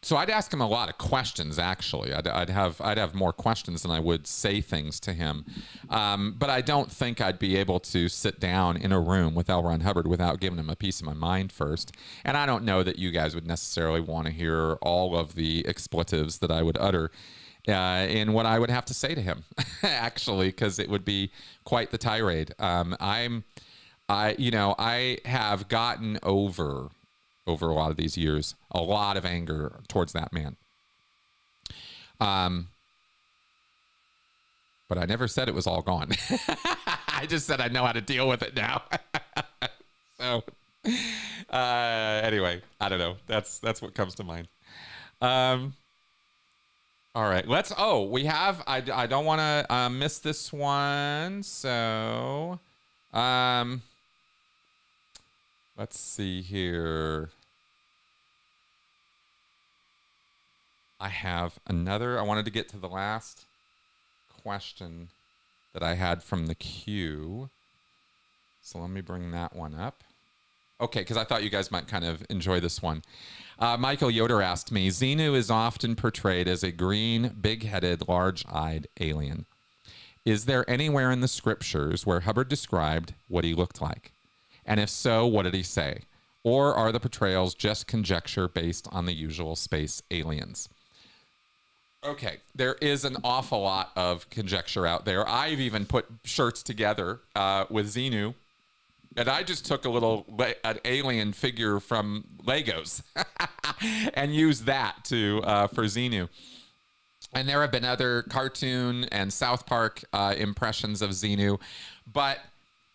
So I'd ask him a lot of questions, actually. I'd have more questions than I would say things to him. But I don't think I'd be able to sit down in a room with L. Ron Hubbard without giving him a piece of my mind first. And I don't know that you guys would necessarily want to hear all of the expletives that I would utter in what I would have to say to him, actually, because it would be quite the tirade. I have gotten over a lot of these years, a lot of anger towards that man. But I never said it was all gone. I just said I know how to deal with it now. So, anyway, I don't know. That's what comes to mind. All right, I don't want to miss this one. So, let's see here. I have another. I wanted to get to the last question that I had from the queue. So let me bring that one up. Okay, because I thought you guys might kind of enjoy this one. Michael Yoder asked me, Xenu is often portrayed as a green, big-headed, large-eyed alien. Is there anywhere in the scriptures where Hubbard described what he looked like? And if so, what did he say? Or are the portrayals just conjecture based on the usual space aliens? Okay, there is an awful lot of conjecture out there. I've even put shirts together with Xenu, and I just took an alien figure from Legos and used that for Xenu. And there have been other cartoon and South Park impressions of Xenu, but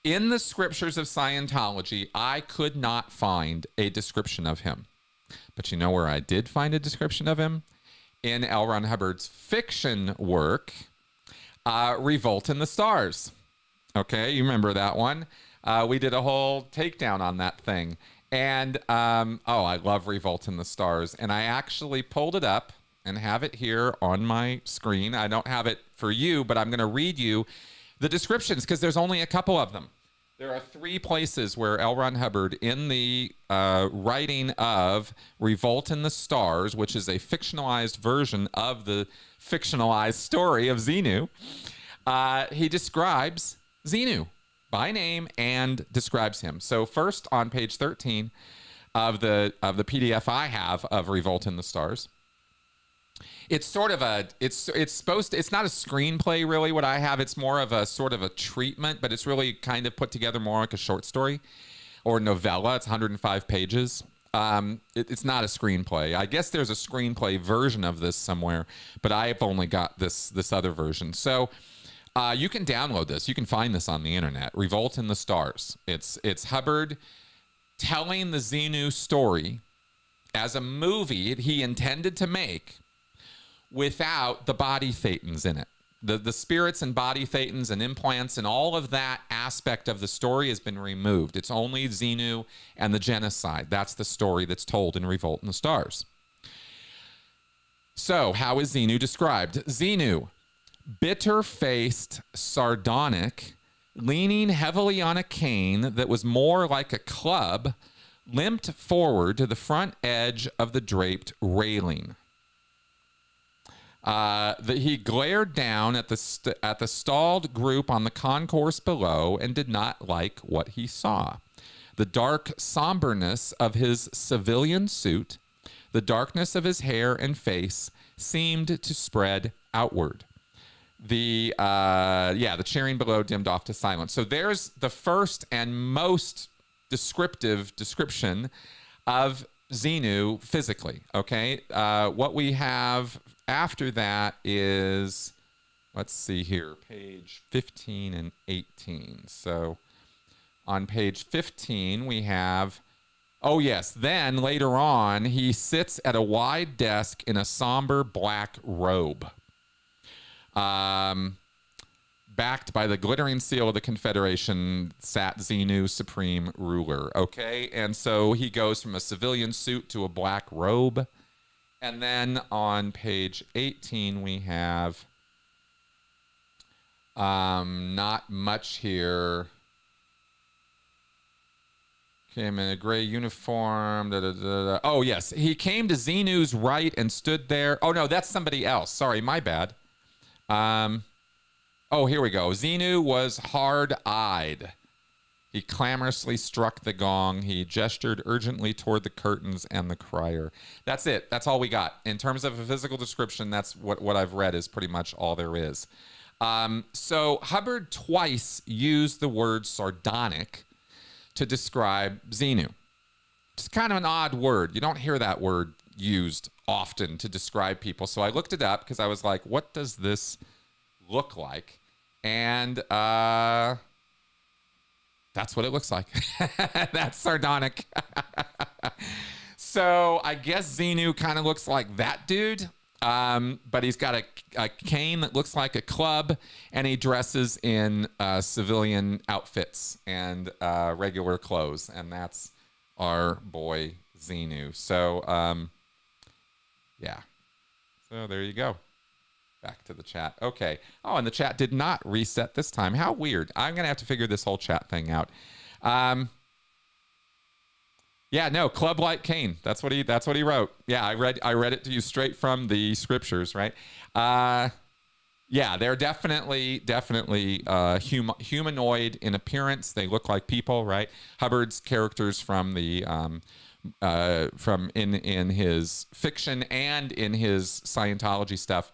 in the scriptures of Scientology, I could not find a description of him. But you know where I did find a description of him? In L. Ron Hubbard's fiction work, Revolt in the Stars. Okay, you remember that one? We did a whole takedown on that thing. And, I love Revolt in the Stars. And I actually pulled it up and have it here on my screen. I don't have it for you, but I'm going to read you the descriptions because there's only a couple of them. There are 3 places where L. Ron Hubbard, in the writing of Revolt in the Stars, which is a fictionalized version of the fictionalized story of Xenu, he describes Xenu by name and describes him. So first, on page 13 of the PDF I have of Revolt in the Stars, it's sort of it's not a screenplay really what I have. It's more of a sort of a treatment, but it's really kind of put together more like a short story or novella. It's 105 pages. It's not a screenplay. I guess there's a screenplay version of this somewhere, but I've only got this other version. So you can download this. You can find this on the internet. Revolt in the Stars. It's Hubbard telling the Xenu story as a movie he intended to make, without the body thetans in it. The spirits and body thetans and implants and all of that aspect of the story has been removed. It's only Xenu and the genocide. That's the story that's told in Revolt in the Stars. So, how is Xenu described? Xenu, bitter-faced, sardonic, leaning heavily on a cane that was more like a club, limped forward to the front edge of the draped railing. That he glared down at the stalled group on the concourse below and did not like what he saw. The dark somberness of his civilian suit, the darkness of his hair and face seemed to spread outward. The cheering below dimmed off to silence. So there's the first and most descriptive description of Xenu physically, okay? What we have after that is, let's see here, page 15 and 18. So on page 15, we have, oh yes, then later on, he sits at a wide desk in a somber black robe, backed by the glittering seal of the Confederation, sat Xenu, supreme ruler. Okay, and so he goes from a civilian suit to a black robe. And then on page 18, we have not much here. Came in a gray uniform. Oh, yes. He came to Xenu's right and stood there. Oh, no, that's somebody else. Sorry, my bad. Here we go. Xenu was hard-eyed. He clamorously struck the gong. He gestured urgently toward the curtains and the crier. That's it. That's all we got. In terms of a physical description, that's what I've read is pretty much all there is. So Hubbard twice used the word sardonic to describe Xenu. It's kind of an odd word. You don't hear that word used often to describe people. So I looked it up because I was like, what does this look like? And that's what it looks like. That's sardonic. So I guess Xenu kind of looks like that dude, but he's got a cane that looks like a club, and he dresses in civilian outfits and regular clothes, and that's our boy Xenu. So, yeah. So there you go. Back to the chat. Okay. Oh, and the chat did not reset this time. How weird. I'm going to have to figure this whole chat thing out. Yeah, no, Club Like Cain. That's what he wrote. Yeah, I read it to you straight from the scriptures, right? Yeah, they're definitely humanoid in appearance. They look like people, right? Hubbard's characters from the from in his fiction and in his Scientology stuff,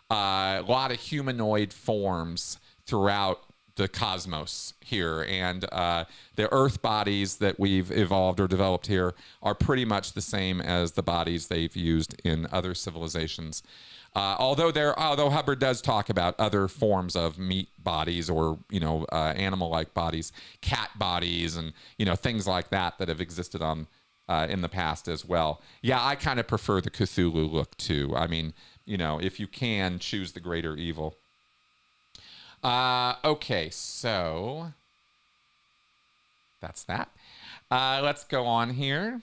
a lot of humanoid forms throughout the cosmos here, and the Earth bodies that we've evolved or developed here are pretty much the same as the bodies they've used in other civilizations. Although Hubbard does talk about other forms of meat bodies or animal-like bodies, cat bodies, and things like that have existed on in the past as well. Yeah, I kind of prefer the Cthulhu look too. I mean, if you can choose the greater evil. Okay, so that's that. Let's go on here.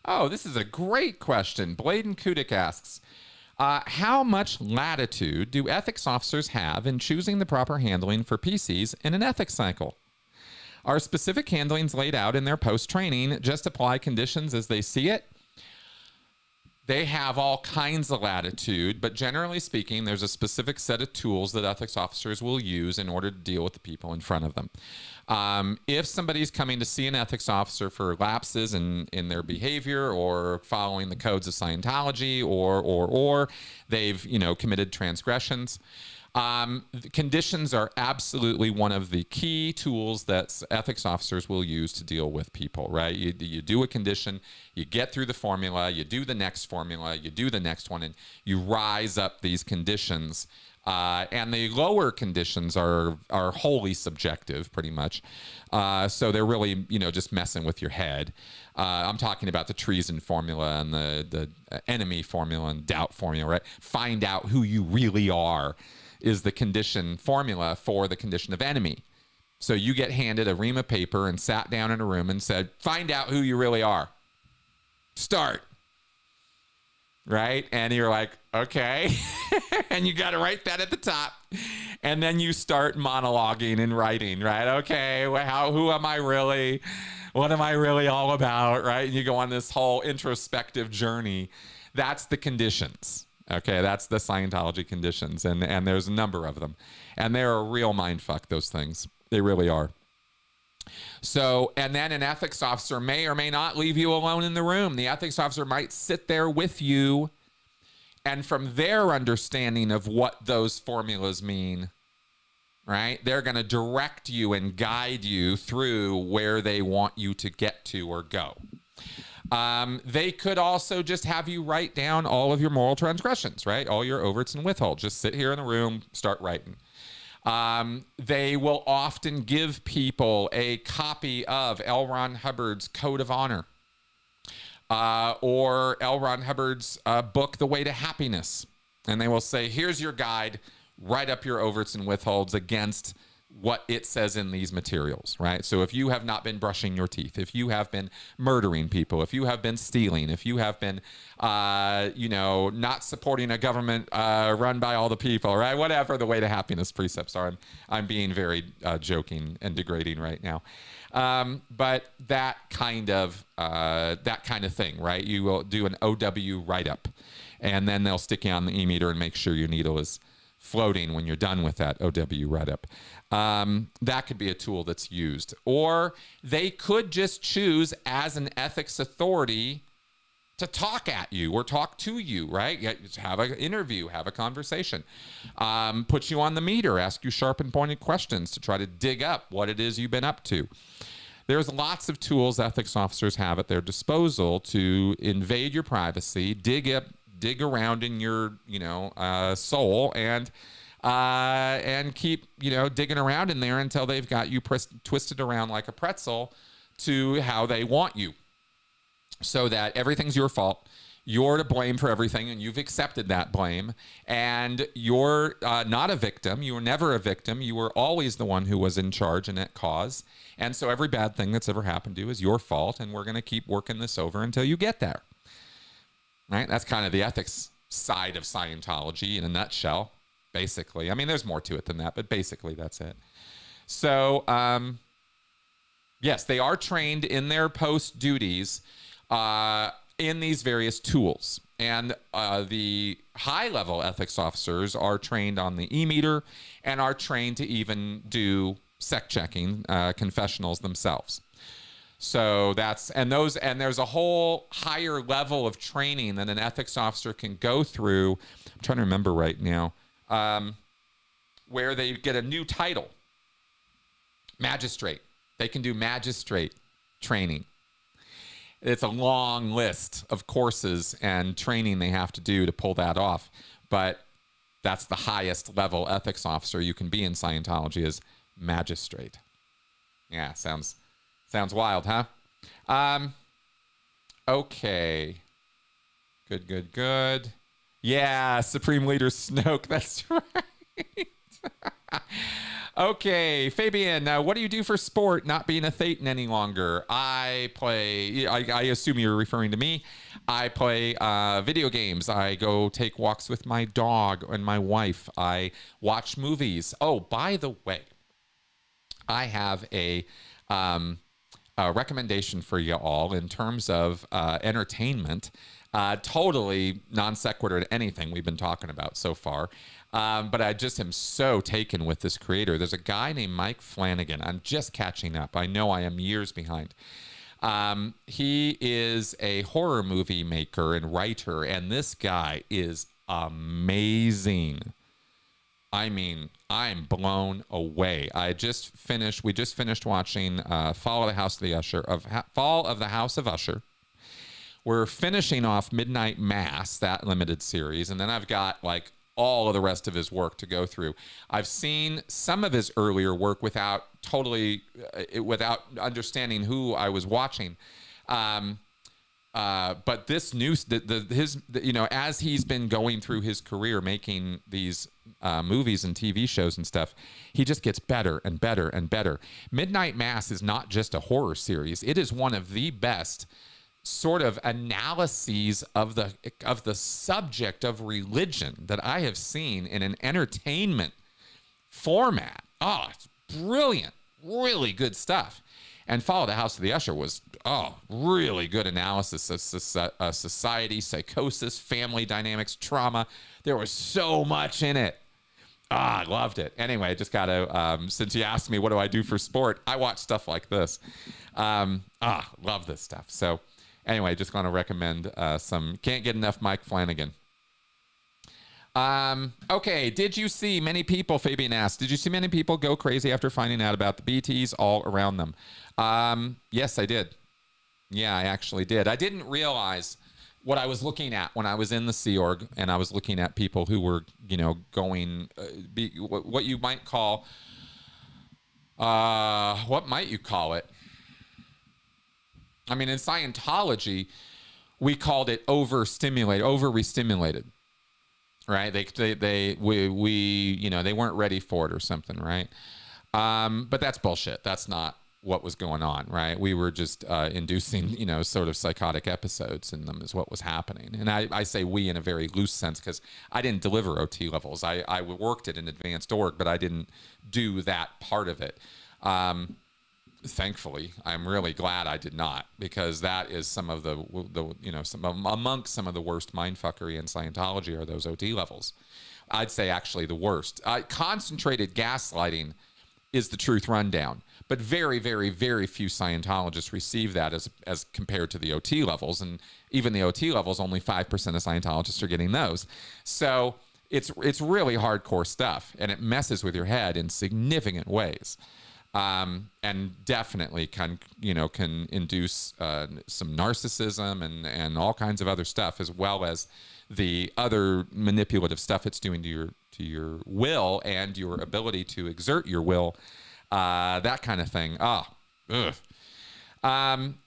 Oh, this is a great question. Bladen Kudik asks, how much latitude do ethics officers have in choosing the proper handling for PCs in an ethics cycle? Are specific handlings laid out in their post-training? Just apply conditions as they see it? They have all kinds of latitude, but generally speaking, there's a specific set of tools that ethics officers will use in order to deal with the people in front of them. If somebody's coming to see an ethics officer for lapses in their behavior or following the codes of Scientology or they've, committed transgressions, the conditions are absolutely one of the key tools that ethics officers will use to deal with people, right? You do a condition, you get through the formula, you do the next formula, you do the next one, and you rise up these conditions. And the lower conditions are wholly subjective, pretty much. So they're really, just messing with your head. I'm talking about the treason formula and the enemy formula and doubt formula, right? Find out who you really are is the condition formula for the condition of enemy. So you get handed a ream of paper and sat down in a room and said, find out who you really are. Start. Right? And you're like, okay. And you got to write that at the top. And then you start monologuing and writing, right? Okay, well, who am I really? What am I really all about, right? And you go on this whole introspective journey. That's the conditions. Okay, that's the Scientology conditions, and there's a number of them. And they're a real mindfuck, those things. They really are. So, and then an ethics officer may or may not leave you alone in the room. The ethics officer might sit there with you, and from their understanding of what those formulas mean, right, they're going to direct you and guide you through where they want you to get to or go. They could also just have you write down all of your moral transgressions, right? All your overts and withholds. Just sit here in the room, start writing. They will often give people a copy of L. Ron Hubbard's Code of Honor or L. Ron Hubbard's book, The Way to Happiness. And they will say, here's your guide. Write up your overts and withholds against what it says in these materials, right? So if you have not been brushing your teeth, if you have been murdering people, if you have been stealing, if you have been, not supporting a government run by all the people, right? Whatever the way to happiness precepts are. I'm being very joking and degrading right now. But that kind of thing, right? You will do an OW write-up, and then they'll stick you on the e-meter and make sure your needle is floating when you're done with that OW write-up. That could be a tool that's used. Or they could just choose as an ethics authority to talk at you or talk to you, right? Have an interview, have a conversation, put you on the meter, ask you sharp and pointed questions to try to dig up what it is you've been up to. There's lots of tools ethics officers have at their disposal to invade your privacy, dig around in your, soul and keep, digging around in there until they've got you twisted around like a pretzel to how they want you, so that everything's your fault. You're to blame for everything, and you've accepted that blame. And you're not a victim. You were never a victim. You were always the one who was in charge and at cause. And so every bad thing that's ever happened to you is your fault, and we're going to keep working this over until you get there. Right? That's kind of the ethics side of Scientology in a nutshell, basically. I mean, there's more to it than that, but basically that's it. So, Yes, they are trained in their post duties in these various tools. And the high-level ethics officers are trained on the e-meter and are trained to even do sec checking confessionals themselves. So there's a whole higher level of training that an ethics officer can go through. I'm trying to remember right now, where they get a new title, magistrate. They can do magistrate training. It's a long list of courses and training they have to do to pull that off. But that's the highest level ethics officer you can be in Scientology is magistrate. Yeah, sounds wild, huh? Okay. Good. Yeah, Supreme Leader Snoke. That's right. Okay, Fabian, what do you do for sport, not being a Thetan any longer? I assume you're referring to me. I play video games. I go take walks with my dog and my wife. I watch movies. Oh, by the way, I have a recommendation for you all in terms of entertainment. Totally non sequitur to anything we've been talking about so far. But I just am so taken with this creator. There's a guy named Mike Flanagan. I'm just catching up. I know I am years behind. He is a horror movie maker and writer, and this guy is amazing. I mean, I'm blown away. We just finished watching Fall of the House of Usher. We're finishing off Midnight Mass, that limited series, and then I've got like all of the rest of his work to go through. I've seen some of his earlier work without understanding who I was watching. But this new, as he's been going through his career making these movies and TV shows and stuff, he just gets better and better and better. Midnight Mass is not just a horror series. It is one of the best sort of analyses of the subject of religion that I have seen in an entertainment format. Oh, it's brilliant. Really good stuff. And Follow the House of the Usher was, really good analysis of society, psychosis, family dynamics, trauma. There was so much in it. I loved it. Anyway, I just got to, since you asked me what do I do for sport, I watch stuff like this. Love this stuff. So anyway, just want to recommend can't get enough Mike Flanagan. Okay, did you see many people, Fabian asked, did you see many people go crazy after finding out about the BTs all around them? Yes, I did. Yeah, I actually did. I didn't realize what I was looking at when I was in the Sea Org, and I was looking at people who were, going, what you might call, what might you call it? I mean, in Scientology, we called it over-restimulated, right? They weren't ready for it or something, right? But that's bullshit. That's not what was going on, right? We were just inducing, sort of psychotic episodes in them is what was happening. And I say we in a very loose sense because I didn't deliver OT levels. I worked at an advanced org, but I didn't do that part of it. Thankfully, I'm really glad I did not, because that is some of amongst some of the worst mindfuckery in Scientology are those OT levels. I'd say actually the worst. Concentrated gaslighting is the truth rundown, but very, very, very few Scientologists receive that as compared to the OT levels, and even the OT levels, only 5% of Scientologists are getting those. So it's really hardcore stuff, and it messes with your head in significant ways. And definitely can induce some narcissism and all kinds of other stuff, as well as the other manipulative stuff it's doing to your will and your ability to exert your will, that kind of thing.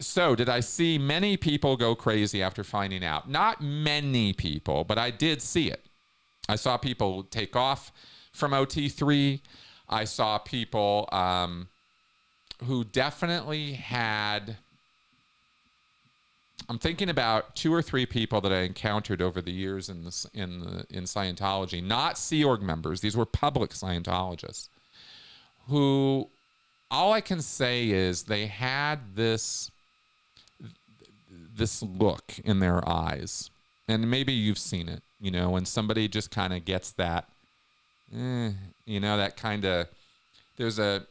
So did I see many people go crazy after finding out? Not many people, but I did see it. I saw people take off from OT3. I saw people who definitely had, I'm thinking about 2 or 3 people that I encountered over the years in Scientology, not Sea Org members. These were public Scientologists who all I can say is they had this look in their eyes, and maybe you've seen it, you know, when somebody just kind of gets that, you know, that kind of, there's a,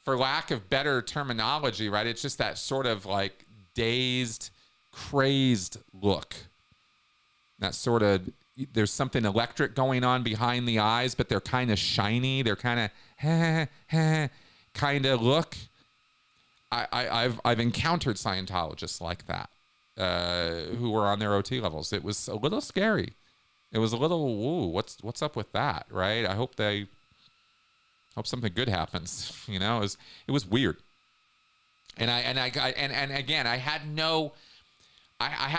for lack of better terminology, right? It's just that sort of like dazed, crazed look. That sort of, there's something electric going on behind the eyes, but they're kind of shiny. They're kind of kind of look. I've encountered Scientologists like that, who were on their OT levels. It was a little scary. It was a little, ooh, what's up with that, right? I hope something good happens. You know, it was weird. And again, I had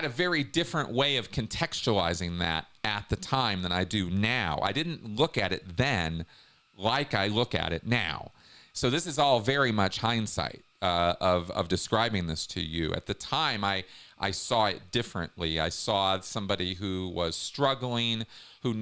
a very different way of contextualizing that at the time than I do now. I didn't look at it then like I look at it now. So this is all very much hindsight of describing this to you. At the time, I saw it differently. I saw somebody who was struggling, who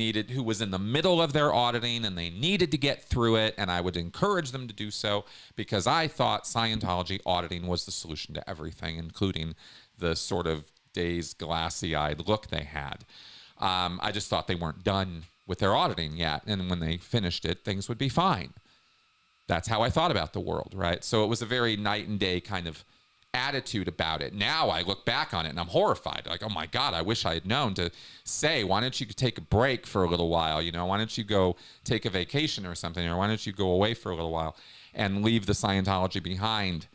was in the middle of their auditing, and they needed to get through it, and I would encourage them to do so because I thought Scientology auditing was the solution to everything, including the sort of dazed, glassy-eyed look they had. I just thought they weren't done with their auditing yet, and when they finished it, things would be fine. That's how I thought about the world, right? So it was a very night and day kind of attitude about it. Now I look back on it and I'm horrified. Like, oh my God, I wish I had known to say, why don't you take a break for a little while? You know, why don't you go take a vacation or something? Or why don't you go away for a little while and leave the Scientology behind?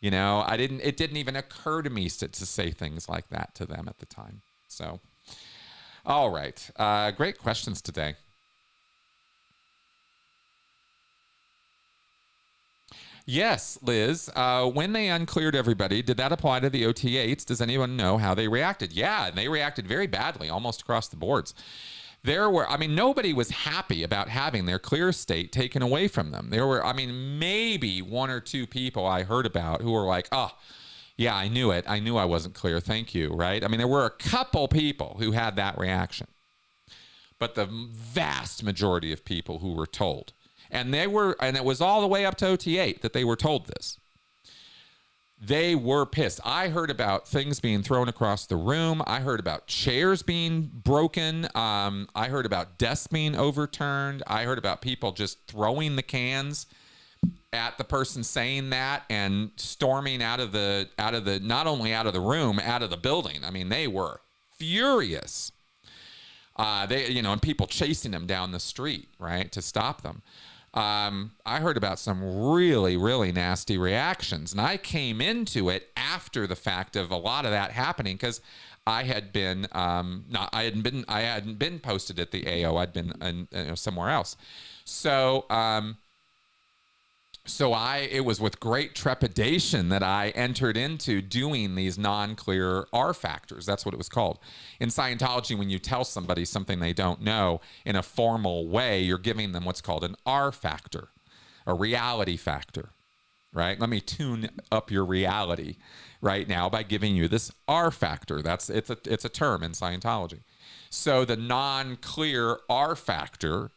You know, it didn't even occur to me to say things like that to them at the time. So, all right. Great questions today. Yes, Liz. When they uncleared everybody, did that apply to the OT8s? Does anyone know how they reacted? Yeah, and they reacted very badly, almost across the boards. Nobody was happy about having their clear state taken away from them. There were, maybe one or two people I heard about who were like, oh, yeah, I knew it. I knew I wasn't clear. Thank you, right? There were a couple people who had that reaction. But the vast majority of people who were told, and it was all the way up to OT8 that they were told this. They were pissed. I heard about things being thrown across the room. I heard about chairs being broken. I heard about desks being overturned. I heard about people just throwing the cans at the person saying that and storming out of the not only out of the room, out of the building. They were furious. And people chasing them down the street, right, to stop them. I heard about some really, really nasty reactions, and I came into it after the fact of a lot of that happening because I hadn't been posted at the AO. I'd been somewhere else. So it was with great trepidation that I entered into doing these non-clear R factors. That's what it was called. In Scientology, when you tell somebody something they don't know in a formal way, you're giving them what's called an R factor, a reality factor, right? Let me tune up your reality right now by giving you this R factor. It's a term in Scientology. So the non-clear R factor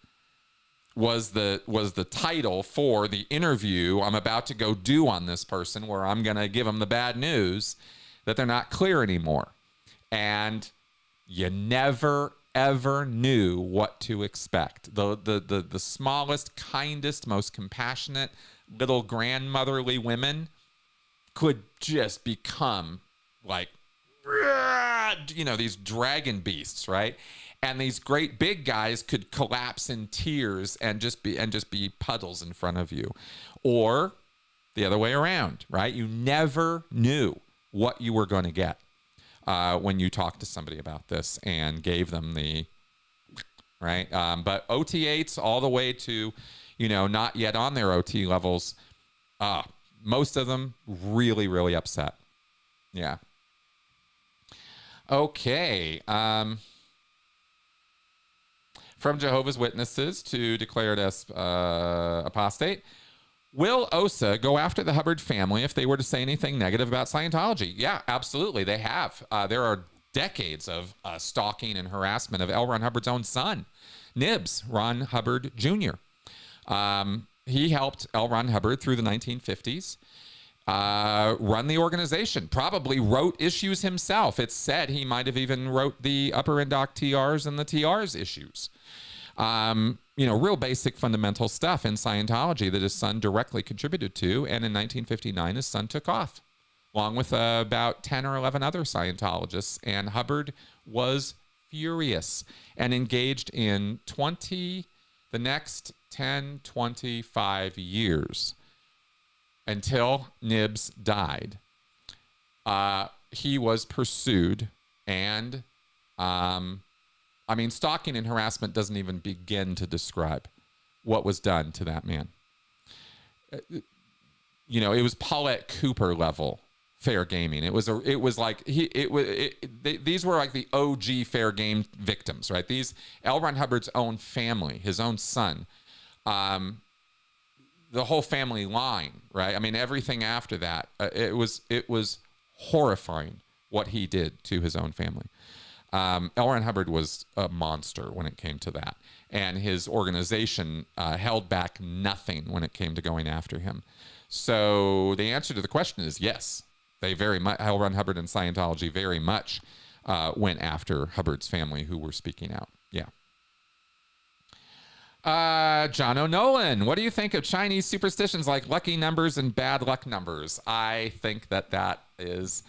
was the title for the interview I'm about to go do on this person, where I'm going to give them the bad news that they're not clear anymore. And you never, ever knew what to expect. The smallest, kindest, most compassionate little grandmotherly women could just become like, these dragon beasts, right? And these great big guys could collapse in tears and just be puddles in front of you. Or the other way around, right? You never knew what you were going to get when you talked to somebody about this and gave them the, right? But OT8s all the way to, not yet on their OT levels, most of them really, really upset. Yeah. Okay. From Jehovah's Witnesses to declared apostate. Will OSA go after the Hubbard family if they were to say anything negative about Scientology? Yeah, absolutely. They have. There are decades of stalking and harassment of L. Ron Hubbard's own son, Nibs, Ron Hubbard Jr. he helped L. Ron Hubbard through the 1950s. Run the organization, probably wrote issues himself. It's said he might have even wrote the upper endoc TRs and the TRs issues. Real basic fundamental stuff in Scientology that his son directly contributed to. And in 1959, his son took off, along with about 10 or 11 other Scientologists. And Hubbard was furious and engaged in the next 10, 25 years until Nibs died. He was pursued and stalking and harassment doesn't even begin to describe what was done to that man. It was Paulette Cooper level fair gaming. These were like the OG fair game victims, right? These L. Ron Hubbard's own family, his own son, the whole family line, right? I mean, everything after that, it was horrifying what he did to his own family. L. Ron Hubbard was a monster when it came to that. And his organization held back nothing when it came to going after him. So the answer to the question is yes. They very much, L. Ron Hubbard and Scientology very much went after Hubbard's family who were speaking out. Yeah. John O'Nolan, what do you think of Chinese superstitions like lucky numbers and bad luck numbers? I think that is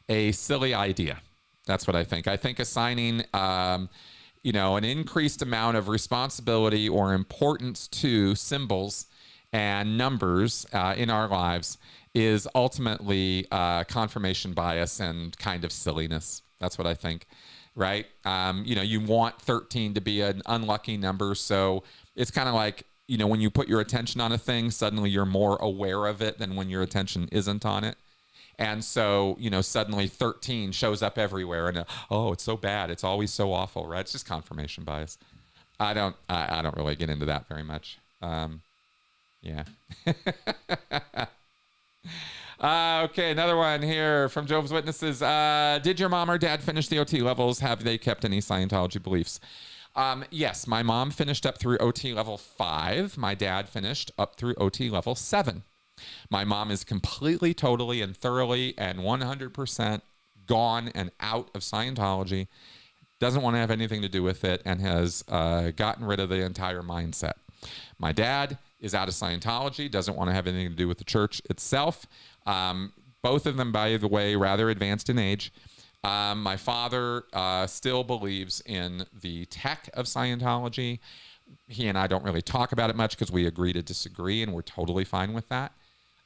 a silly idea. That's what I think. I think assigning, an increased amount of responsibility or importance to symbols and numbers in our lives is ultimately confirmation bias and kind of silliness. That's what I think, right? You want 13 to be an unlucky number, so it's kind of like, when you put your attention on a thing, suddenly you're more aware of it than when your attention isn't on it. And so, suddenly 13 shows up everywhere and, it's so bad. It's always so awful, right? It's just confirmation bias. I don't really get into that very much. Yeah. Okay, another one here from Jehovah's Witnesses. Did your mom or dad finish the OT levels? Have they kept any Scientology beliefs? Yes, my mom finished up through OT level 5. My dad finished up through OT level 7. My mom is completely, totally, and thoroughly and 100% gone and out of Scientology, doesn't want to have anything to do with it, and has gotten rid of the entire mindset. My dad is out of Scientology, doesn't want to have anything to do with the church itself. Both of them, by the way, rather advanced in age. My father still believes in the tech of Scientology. He and I don't really talk about it much because we agree to disagree, and we're totally fine with that.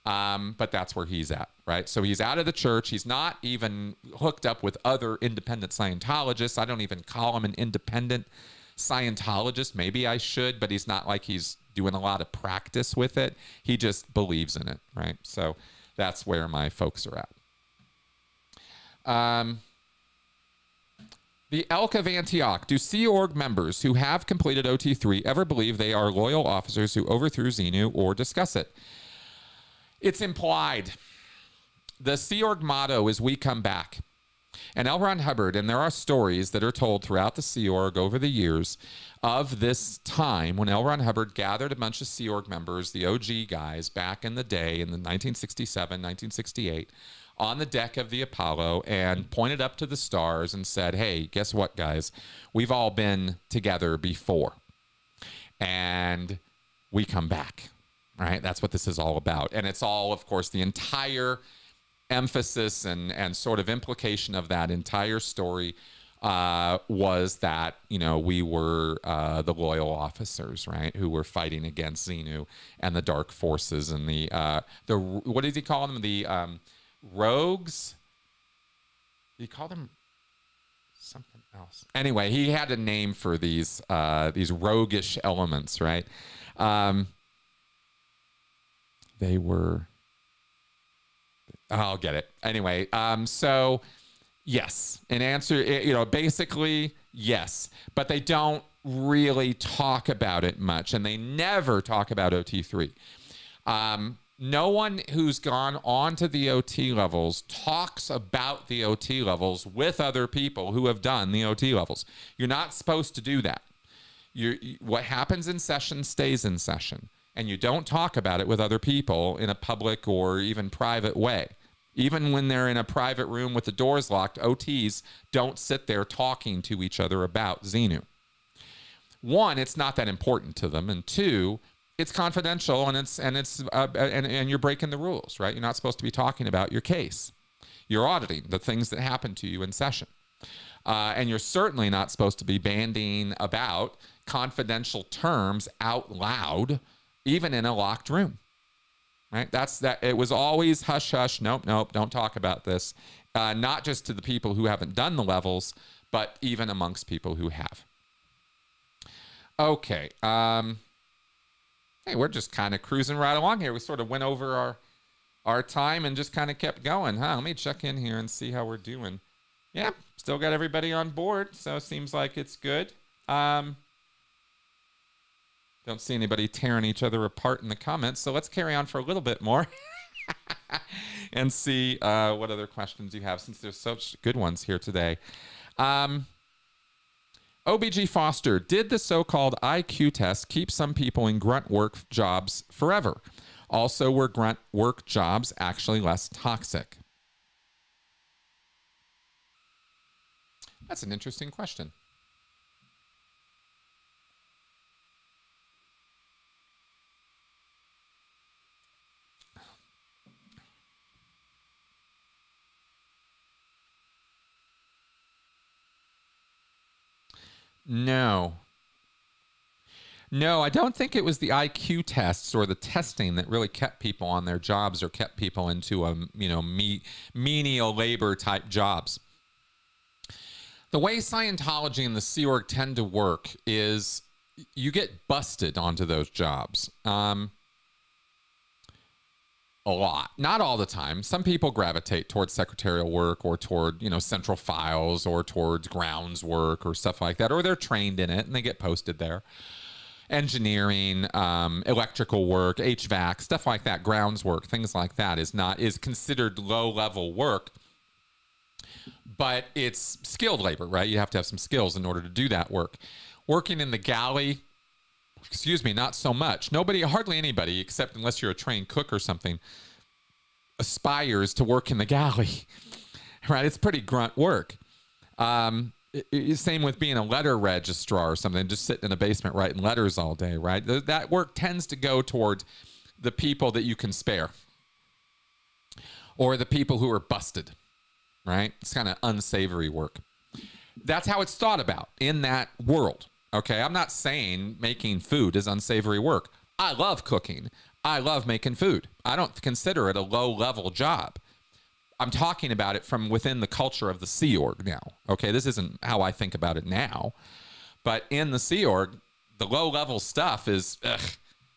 But that's where he's at, right? So he's out of the church. He's not even hooked up with other independent Scientologists. I don't even call him an independent Scientologist. Maybe I should, but he's not like he's doing a lot of practice with it. He just believes in it, right? So that's where my folks are at. The Elk of Antioch. Do Sea Org members who have completed OT3 ever believe they are loyal officers who overthrew Xenu or discuss it? It's implied. The Sea Org motto is "We come back." And L. Ron Hubbard, and there are stories that are told throughout the Sea Org over the years of this time when L. Ron Hubbard gathered a bunch of Sea Org members, the OG guys, back in the day in the 1967, 1968, on the deck of the Apollo and pointed up to the stars and said, hey, guess what, guys? We've all been together before. And we come back, right? That's what this is all about. And it's all, of course, the entire emphasis and sort of implication of that entire story was that, we were the loyal officers, right, who were fighting against Xenu and the dark forces and the what did he call them? The rogues? Did he call them something else? Anyway, he had a name for these roguish elements, right? They were... I'll get it. Anyway, so yes, in answer, basically yes, but they don't really talk about it much, and they never talk about OT3. No one who's gone on to the OT levels talks about the OT levels with other people who have done the OT levels. You're not supposed to do that. What happens in session stays in session. and you don't talk about it with other people in a public or even private way. Even when they're in a private room with the doors locked, OTs don't sit there talking to each other about Xenu. One, it's not that important to them, and two, it's confidential, and you're breaking the rules, right? You're not supposed to be talking about your case. You're auditing the things that happen to you in session, and you're certainly not supposed to be bandying about confidential terms out loud, even in a locked room. Right? It was always hush, hush. Nope, don't talk about this. Not just to the people who haven't done the levels, but even amongst people who have. Okay. Hey, we're just kind of cruising right along here. We sort of went over our time and just kind of kept going. Let me check in here and see how we're doing. Yeah, still got everybody on board, so it seems like it's good. Don't see anybody tearing each other apart in the comments, so let's carry on for a little bit more and see what other questions you have, since there's such good ones here today. OBG Foster, did the so-called IQ test keep some people in grunt work jobs forever? Also, were grunt work jobs actually less toxic? That's an interesting question. No, I don't think it was the IQ tests or the testing that really kept people on their jobs or kept people into menial labor type jobs. The way Scientology and the Sea Org tend to work is you get busted onto those jobs. A lot. Not all the time. Some people gravitate towards secretarial work or toward, central files or towards grounds work or stuff like that, or they're trained in it and they get posted there. Engineering, electrical work, HVAC, stuff like that, grounds work, things like that is considered low-level work, but it's skilled labor, right? You have to have some skills in order to do that work. Working in the galley, not so much. Hardly anybody, except unless you're a trained cook or something, aspires to work in the galley, right? It's pretty grunt work. Same with being a letter registrar or something, just sitting in a basement writing letters all day, right? That work tends to go toward the people that you can spare or the people who are busted, right? It's kind of unsavory work. That's how it's thought about in that world. Okay, I'm not saying making food is unsavory work. I love cooking. I love making food. I don't consider it a low-level job. I'm talking about it from within the culture of the Sea Org now. Okay, this isn't how I think about it now. But in the Sea Org, the low-level stuff is,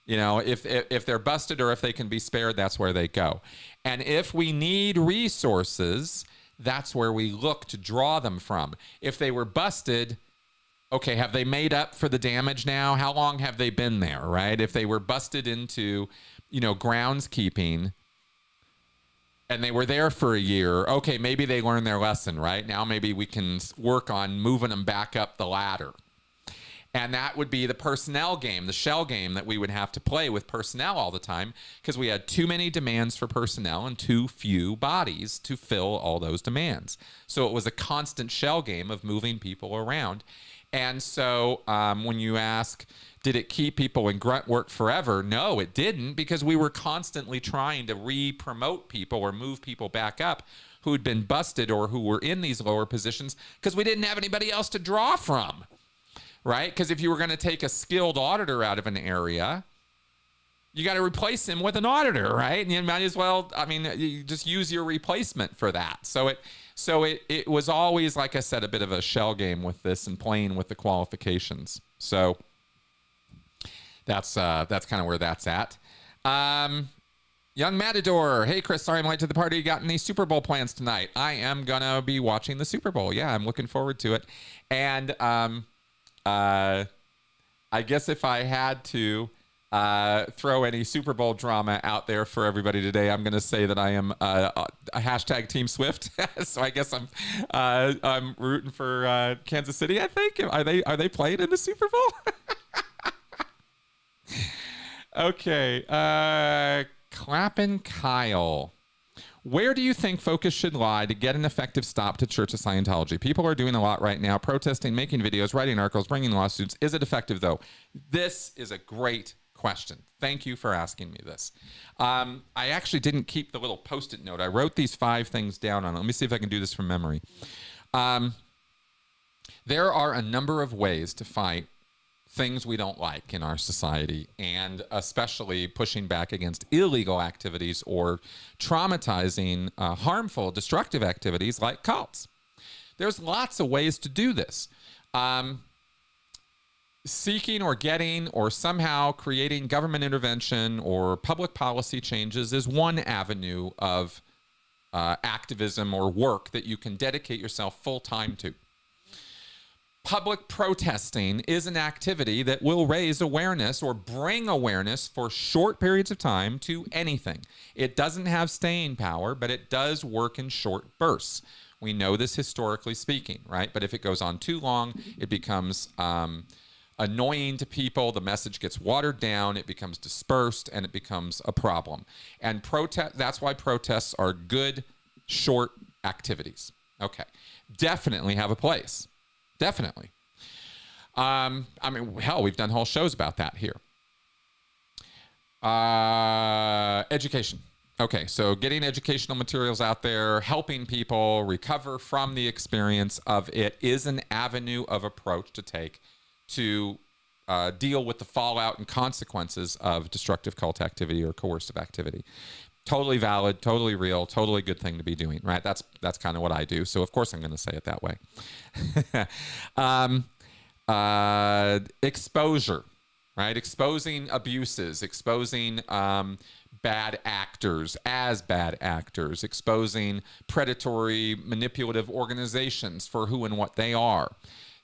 if they're busted or if they can be spared, that's where they go. And if we need resources, that's where we look to draw them from. If they were busted, okay, have they made up for the damage now? How long have they been there, right? If they were busted into, groundskeeping and they were there for a year, okay, maybe they learned their lesson, right? Now maybe we can work on moving them back up the ladder. And that would be the personnel game, the shell game that we would have to play with personnel all the time, because we had too many demands for personnel and too few bodies to fill all those demands. So it was a constant shell game of moving people around. And so when you ask, did it keep people in grunt work forever? No, it didn't, because we were constantly trying to re-promote people or move people back up who had been busted or who were in these lower positions because we didn't have anybody else to draw from, right? Because if you were going to take a skilled auditor out of an area, you got to replace him with an auditor, right? And you might as well, you just use your replacement for that. So it was always, like I said, a bit of a shell game with this and playing with the qualifications. So that's kind of where that's at. Young Matador, hey Chris, sorry I'm late to the party. You got any Super Bowl plans tonight? I am gonna be watching the Super Bowl. Yeah, I'm looking forward to it. And I guess if I had to throw any Super Bowl drama out there for everybody today, I'm going to say that I am a hashtag Team Swift. So I guess I'm rooting for Kansas City. I think are they playing in the Super Bowl? Okay. Clappin' Kyle. Where do you think focus should lie to get an effective stop to Church of Scientology? People are doing a lot right now, protesting, making videos, writing articles, bringing lawsuits. Is it effective, though? This is a great question. Thank you for asking me this. I actually didn't keep the little Post-it note. I wrote these 5 things down on it. Let me see if I can do this from memory. There are a number of ways to fight things we don't like in our society, and especially pushing back against illegal activities or traumatizing, harmful, destructive activities like cults. There's lots of ways to do this. Seeking or getting or somehow creating government intervention or public policy changes is one avenue of activism or work that you can dedicate yourself full-time to. Public protesting is an activity that will raise awareness or bring awareness for short periods of time to anything. It doesn't have staying power, but it does work in short bursts. We know this historically speaking, right? But if it goes on too long, it becomes annoying to people. The message gets watered down, it becomes dispersed, and it becomes a problem. And that's why protests are good, short activities. Okay. Definitely have a place. Definitely. I mean, hell, we've done whole shows about that here. Education. Okay, so getting educational materials out there, helping people recover from the experience of it is an avenue of approach to take to deal with the fallout and consequences of destructive cult activity or coercive activity. Totally valid, totally real, totally good thing to be doing, right? That's kind of what I do. So of course I'm going to say it that way. Exposure, right? Exposing abuses, exposing bad actors as bad actors, exposing predatory, manipulative organizations for who and what they are.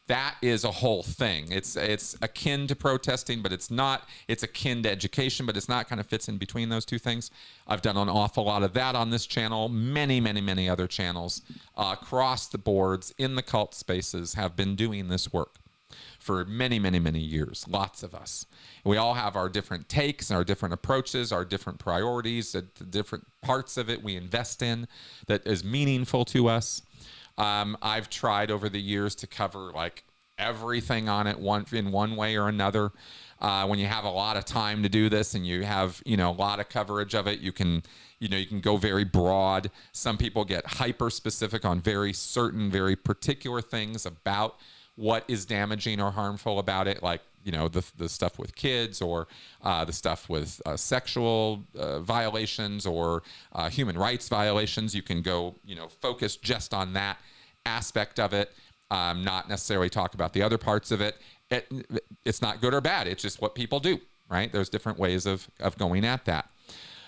That is a whole thing. It's akin to protesting, but it's not. It's akin to education, but it's not. Kind of fits in between those two things. I've done an awful lot of that on this channel. Many, many, many other channels across the boards in the cult spaces have been doing this work for many, many, many years. Lots of us. We all have our different takes, our different approaches, our different priorities, the different parts of it we invest in that is meaningful to us. I've tried over the years to cover like everything on it in one way or another. When you have a lot of time to do this and you have, a lot of coverage of it, you can go very broad. Some people get hyper specific on very certain, very particular things about what is damaging or harmful about it, like, the stuff with kids or the stuff with sexual violations or human rights violations. You can go, focus just on that aspect of it, not necessarily talk about the other parts of it. It's not good or bad. It's just what people do, right? There's different ways of going at that.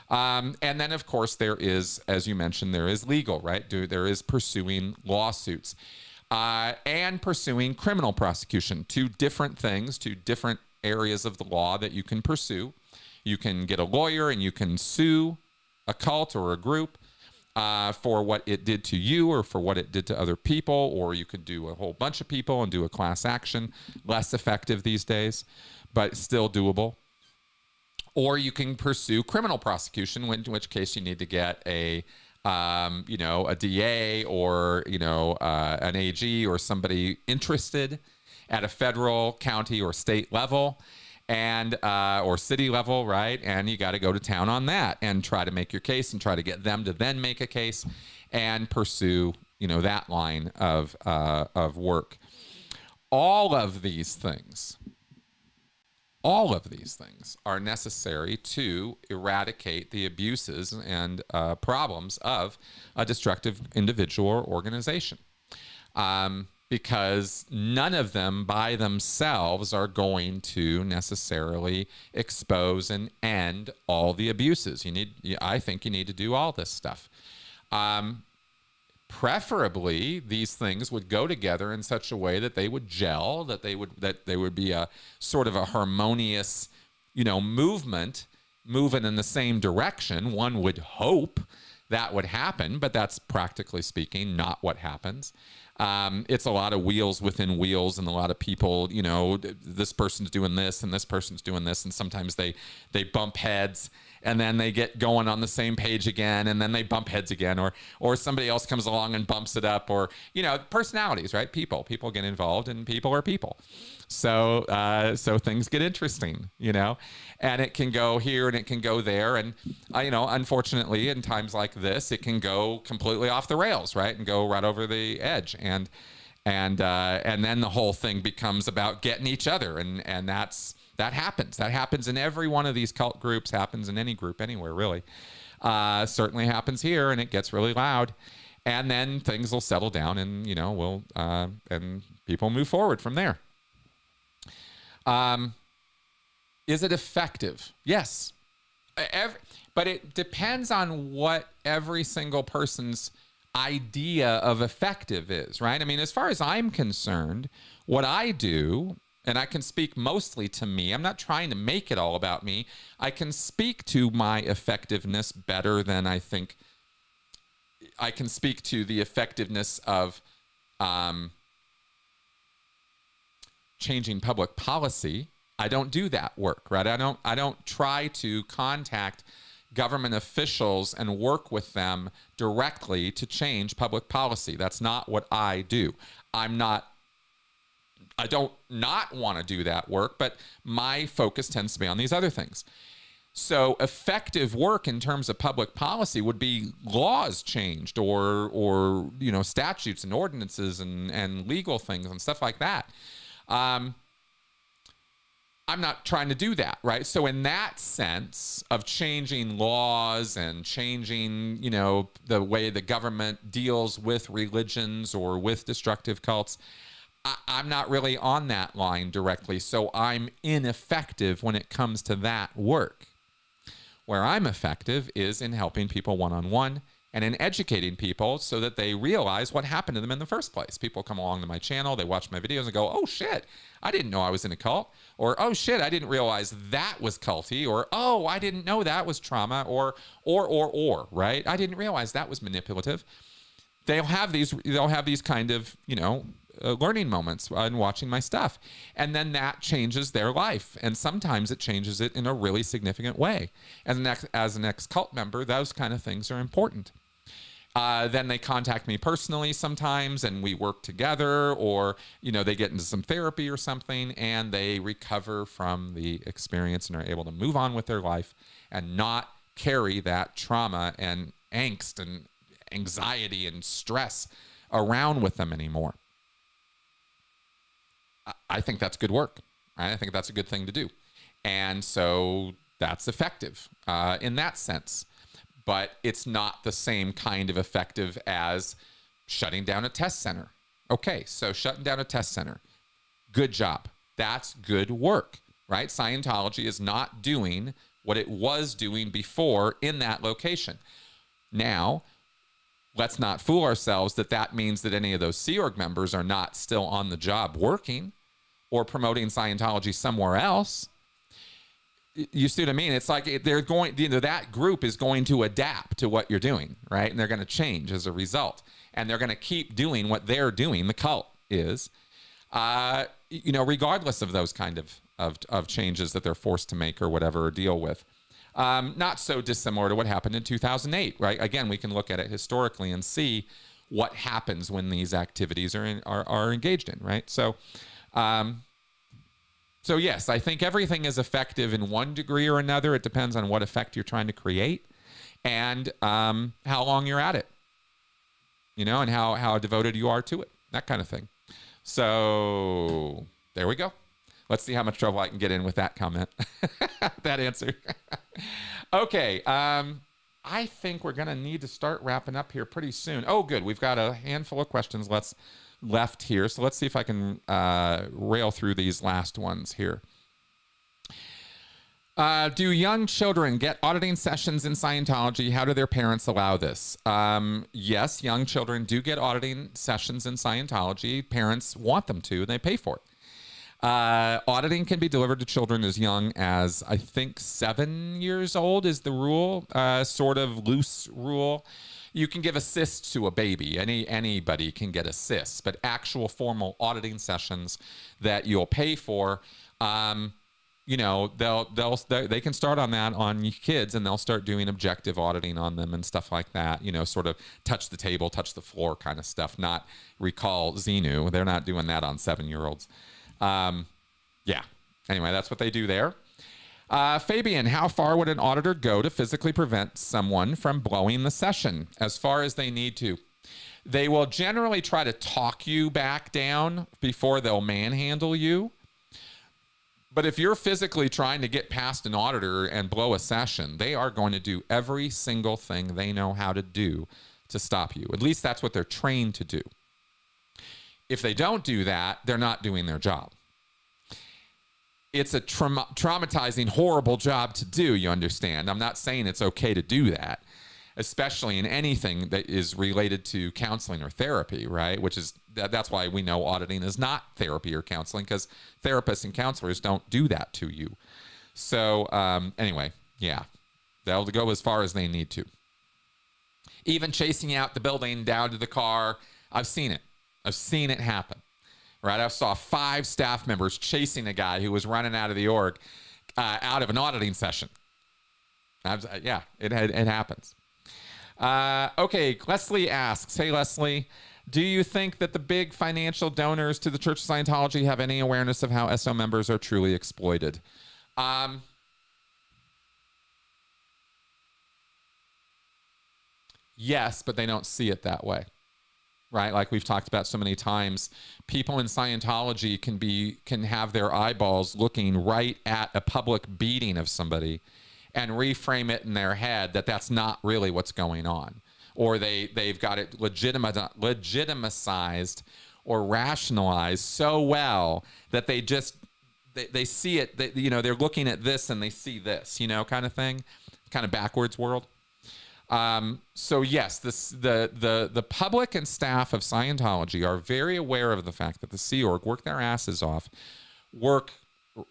And then, of course, there is, as you mentioned, there is legal, right? There is pursuing lawsuits. And pursuing criminal prosecution. Two different things, two different areas of the law that you can pursue. You can get a lawyer and you can sue a cult or a group for what it did to you or for what it did to other people, or you could do a whole bunch of people and do a class action. Less effective these days, but still doable. Or you can pursue criminal prosecution, in which case you need to get a DA or, an AG or somebody interested at a federal, county, or state level and, or city level, right? And you got to go to town on that and try to make your case and try to get them to then make a case and pursue, that line of work. All of these things are necessary to eradicate the abuses and problems of a destructive individual or organization. Because none of them by themselves are going to necessarily expose and end all the abuses. I think you need to do all this stuff. Preferably, these things would go together in such a way that they would gel, that they would be a sort of a harmonious, movement moving in the same direction. One would hope that would happen, but that's practically speaking not what happens. It's a lot of wheels within wheels, and a lot of people, you know, this person's doing this and this person's doing this, and sometimes they bump heads, and then they get going on the same page again, and then they bump heads again, or somebody else comes along and bumps it up, or, you know, personalities, right? People get involved, and people are people. So so things get interesting, you know, and it can go here and it can go there, and you know, unfortunately, in times like this, it can go completely off the rails, right, and go right over the edge, and then the whole thing becomes about getting each other, and that happens in every one of these cult groups, happens in any group anywhere, really. Certainly happens here, and it gets really loud, and then things will settle down, and, you know, and people move forward from there. Is it effective? Yes. But it depends on what every single person's idea of effective is, right? I mean, as far as I'm concerned, what I do, and I can speak mostly to me, I'm not trying to make it all about me. I can speak to my effectiveness better than I think I can speak to the effectiveness of changing public policy. I don't do that work, right? I don't try to contact government officials and work with them directly to change public policy. That's not what I do. I don't not want to do that work, but my focus tends to be on these other things. So effective work in terms of public policy would be laws changed, or you know, statutes and ordinances and legal things and stuff like that. I'm not trying to do that, right? So in that sense of changing laws and changing, you know, the way the government deals with religions or with destructive cults, I'm not really on that line directly. So I'm ineffective when it comes to that work. Where I'm effective is in helping people one-on-one and in educating people so that they realize what happened to them in the first place. People come along to my channel, they watch my videos and go, oh shit, I didn't know I was in a cult. Or, oh shit, I didn't realize that was culty. Or, oh, I didn't know that was trauma. Or, right? I didn't realize that was manipulative. They'll have these kind of, you know, learning moments in watching my stuff. And then that changes their life. And sometimes it changes it in a really significant way. And as an ex-cult member, those kind of things are important. Then they contact me personally sometimes, and we work together, or, you know, they get into some therapy or something, and they recover from the experience and are able to move on with their life and not carry that trauma and angst and anxiety and stress around with them anymore. I think that's good work. I think that's a good thing to do. And so that's effective in that sense. But it's not the same kind of effective as shutting down a test center. Okay, so shutting down a test center. Good job. That's good work, right? Scientology is not doing what it was doing before in that location. Now, let's not fool ourselves that means that any of those Sea Org members are not still on the job working or promoting Scientology somewhere else. You see what I mean? It's like they're going, you know, that group is going to adapt to what you're doing, right? And they're going to change as a result. And they're going to keep doing what they're doing, the cult is, you know, regardless of those kind of changes that they're forced to make or whatever, or deal with. Not so dissimilar to what happened in 2008, right? Again, we can look at it historically and see what happens when these activities are engaged in, right? So yes, I think everything is effective in one degree or another. It depends on what effect you're trying to create and how long you're at it, you know, and how devoted you are to it, that kind of thing. So there we go. Let's see how much trouble I can get in with that comment, that answer. Okay, I think we're going to need to start wrapping up here pretty soon. Oh, good. We've got a handful of questions left here. So let's see if I can rail through these last ones here. Do young children get auditing sessions in Scientology? How do their parents allow this? Yes, young children do get auditing sessions in Scientology. Parents want them to, and they pay for it. Auditing can be delivered to children as young as, I think, 7 years old is the rule, sort of loose rule. You can give assists to a baby. Anybody can get assists, but actual formal auditing sessions that you'll pay for, you know, they can start on that on kids, and they'll start doing objective auditing on them and stuff like that. You know, sort of touch the table, touch the floor kind of stuff. Not recall Xenu. They're not doing that on 7-year-olds. Yeah. Anyway, that's what they do there. Fabian, how far would an auditor go to physically prevent someone from blowing the session? As far as they need to. They will generally try to talk you back down before they'll manhandle you. But if you're physically trying to get past an auditor and blow a session, they are going to do every single thing they know how to do to stop you. At least that's what they're trained to do. If they don't do that, they're not doing their job. It's a traumatizing, horrible job to do, you understand? I'm not saying it's okay to do that, especially in anything that is related to counseling or therapy, right? Which is, that's why we know auditing is not therapy or counseling, because therapists and counselors don't do that to you. So anyway, yeah, they'll go as far as they need to. Even chasing out the building down to the car, I've seen it. I've seen it happen. Right, I saw 5 staff members chasing a guy who was running out of the org, out of an auditing session. Yeah, it happens. Okay, Leslie asks, hey, Leslie, do you think that the big financial donors to the Church of Scientology have any awareness of how SO members are truly exploited? Yes, but they don't see it that way. Right, like we've talked about so many times, people in Scientology can have their eyeballs looking right at a public beating of somebody, and reframe it in their head that that's not really what's going on, or they've got it legitimized or rationalized so well that they see it. You know, they're looking at this and they see this. You know, kind of thing, kind of backwards world. So yes, the public and staff of Scientology are very aware of the fact that the Sea Org work their asses off, work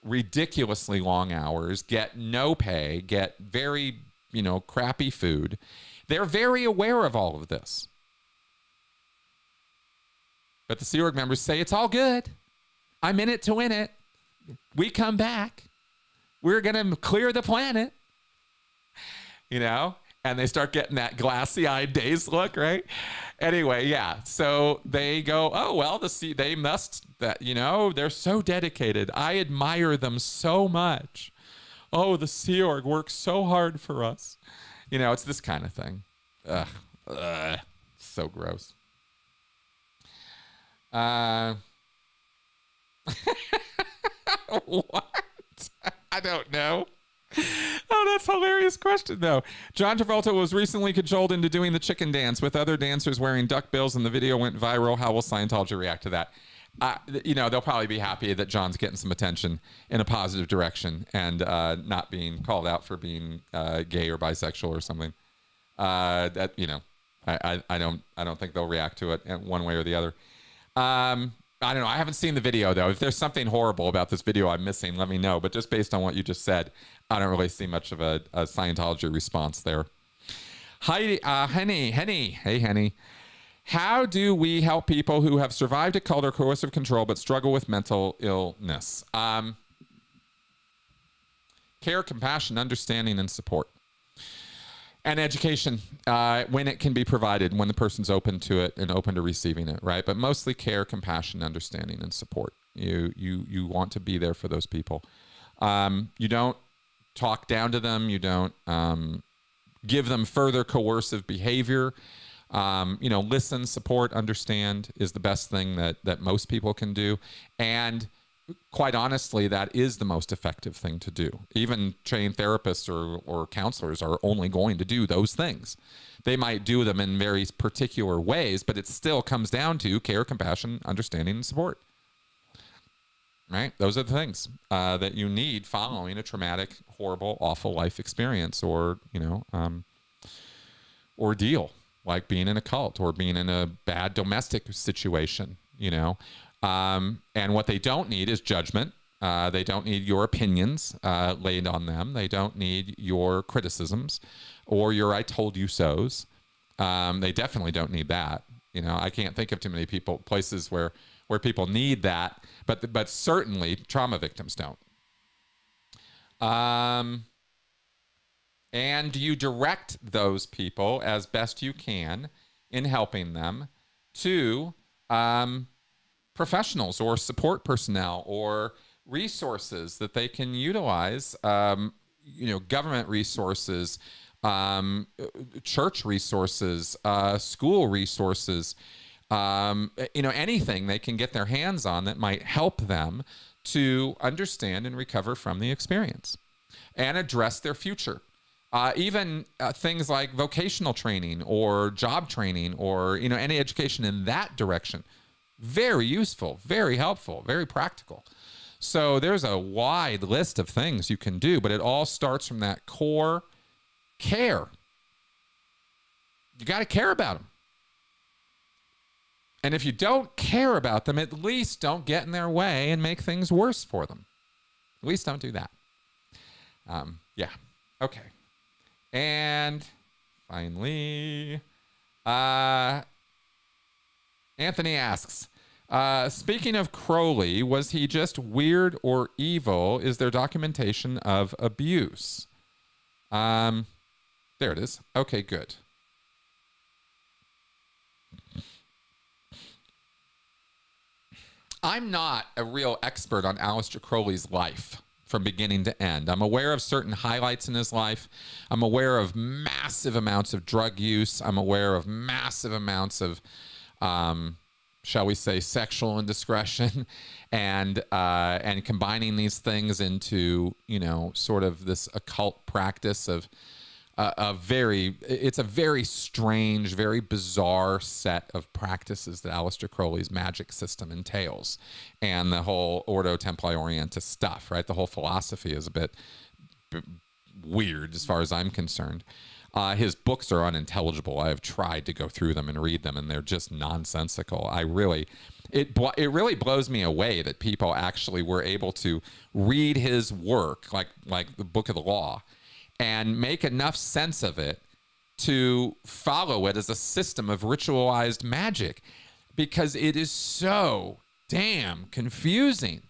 ridiculously long hours, get no pay, get very, you know, crappy food. They're very aware of all of this. But the Sea Org members say, it's all good. I'm in it to win it. We come back. We're going to clear the planet. You know? And they start getting that glassy-eyed dazed look, right? Anyway, yeah. So they go, oh, well, they must, that, you know, they're so dedicated. I admire them so much. Oh, the Sea Org works so hard for us. You know, it's this kind of thing. Ugh. So gross. What? I don't know. Oh, that's a hilarious question, though. John Travolta was recently cajoled into doing the chicken dance with other dancers wearing duck bills, and the video went viral. How will Scientology react to that? You know, they'll probably be happy that John's getting some attention in a positive direction and not being called out for being gay or bisexual or something. That, you know, I don't think they'll react to it one way or the other. I don't know. I haven't seen the video, though. If there's something horrible about this video I'm missing, let me know. But just based on what you just said, I don't really see much of a Scientology response there. Hi, Henny. Hey, Henny. How do we help people who have survived a cult or coercive control but struggle with mental illness? Care, compassion, understanding, and support. And education, when it can be provided, when the person's open to it and open to receiving it, right? But mostly care, compassion, understanding, and support. You want to be there for those people. You don't talk down to them. You don't give them further coercive behavior. Listen, support, understand is the best thing that most people can do. And quite honestly, that is the most effective thing to do. Even trained therapists or counselors are only going to do those things. They might do them in very particular ways, but it still comes down to care, compassion, understanding, and support. Right? Those are the things that you need following a traumatic, horrible, awful life experience or ordeal, like being in a cult or being in a bad domestic situation, And what they don't need is judgment. They don't need your opinions laid on them. They don't need your criticisms or your I told you so's. They definitely don't need that. I can't think of too many places where people need that, but certainly trauma victims don't. And you direct those people as best you can in helping them to professionals or support personnel or resources that they can utilize, government resources, church resources, school resources, anything they can get their hands on that might help them to understand and recover from the experience and address their future. Even things like vocational training or job training or, any education in that direction. Very useful, very helpful, very practical. So there's a wide list of things you can do, but it all starts from that core care. You got to care about them. And if you don't care about them, at least don't get in their way and make things worse for them. At least don't do that. Yeah. Okay. And finally, Anthony asks, speaking of Crowley, was he just weird or evil? Is there documentation of abuse? There it is. Okay, good. I'm not a real expert on Aleister Crowley's life from beginning to end. I'm aware of certain highlights in his life. I'm aware of massive amounts of drug use. I'm aware of massive amounts of, shall we say, sexual indiscretion, and combining these things into, sort of this occult practice of it's a very strange, very bizarre set of practices that Aleister Crowley's magic system entails, and the whole Ordo Templi Orientis stuff, right? The whole philosophy is a bit weird as far as I'm concerned. His books are unintelligible. I have tried to go through them and read them, and they're just nonsensical. It really blows me away that people actually were able to read his work, like the Book of the Law, and make enough sense of it to follow it as a system of ritualized magic, because it is so damn confusing.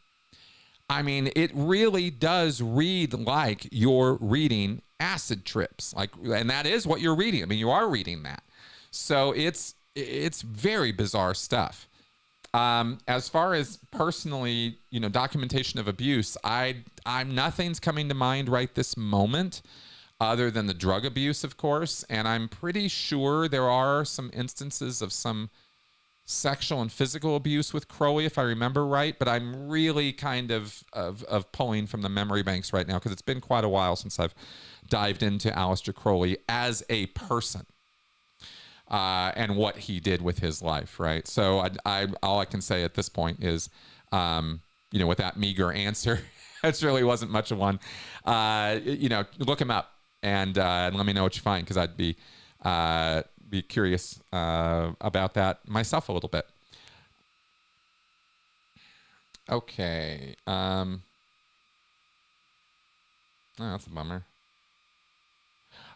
I mean, it really does read like you're reading acid trips, and that is what you're reading. I mean, you are reading that. So it's very bizarre stuff. As far as personally, documentation of abuse, I'm nothing's coming to mind right this moment, other than the drug abuse, of course. And I'm pretty sure there are some instances of some sexual and physical abuse with Crowley, if I remember right. But I'm really kind of pulling from the memory banks right now, because it's been quite a while since I've dived into Aleister Crowley as a person. And what he did with his life, right? So all I can say at this point is, with that meager answer, it really wasn't much of one. Look him up and let me know what you find, because I'd be curious about that myself a little bit. Okay. Oh, that's a bummer.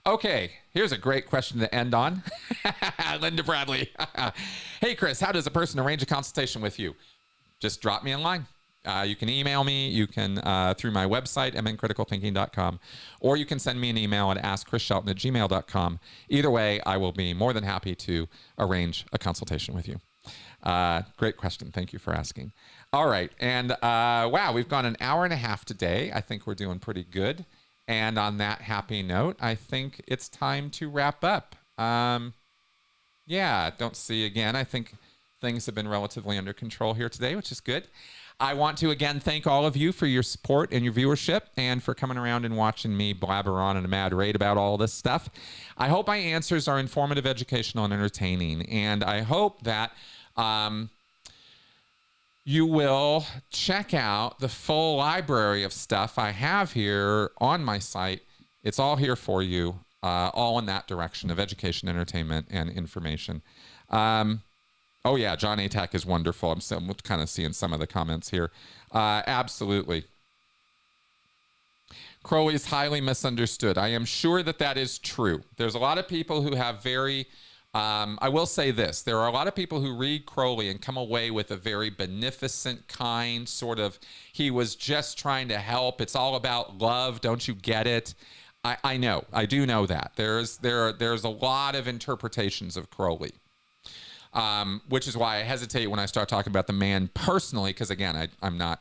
Okay, here's a great question to end on. Linda Bradley. Hey, Chris, how does a person arrange a consultation with you? Just drop me a line. You can email me. You can through my website, mncriticalthinking.com, or you can send me an email at askchrisshelton@gmail.com. Either way, I will be more than happy to arrange a consultation with you. Great question. Thank you for asking. All right, and wow, we've gone an hour and a half today. I think we're doing pretty good. And on that happy note, I think it's time to wrap up. Don't see again. I think things have been relatively under control here today, which is good. I want to again thank all of you for your support and your viewership, and for coming around and watching me blabber on at a mad rate about all this stuff. I hope my answers are informative, educational, and entertaining. And I hope that you will check out the full library of stuff I have here on my site. It's all here for you, all in that direction of education, entertainment, and information. Oh yeah, John Atack is wonderful. I'm kind of seeing some of the comments here. Absolutely. Crowley is highly misunderstood. I am sure that is true. There's a lot of people who have very I will say this. There are a lot of people who read Crowley and come away with a very beneficent kind sort of, he was just trying to help. It's all about love. Don't you get it? I know. I do know that. There's a lot of interpretations of Crowley, which is why I hesitate when I start talking about the man personally, because, again, I'm not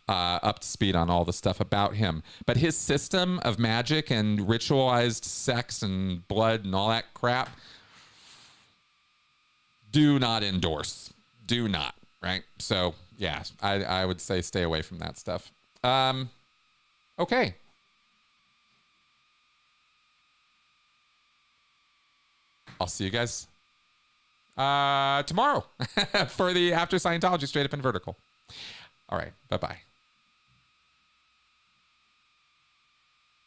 up to speed on all the stuff about him. But his system of magic and ritualized sex and blood and all that crap, do not endorse. Do not, right? So, yeah, I would say stay away from that stuff. Okay. I'll see you guys tomorrow for the After Scientology Straight Up and Vertical. All right. Bye-bye.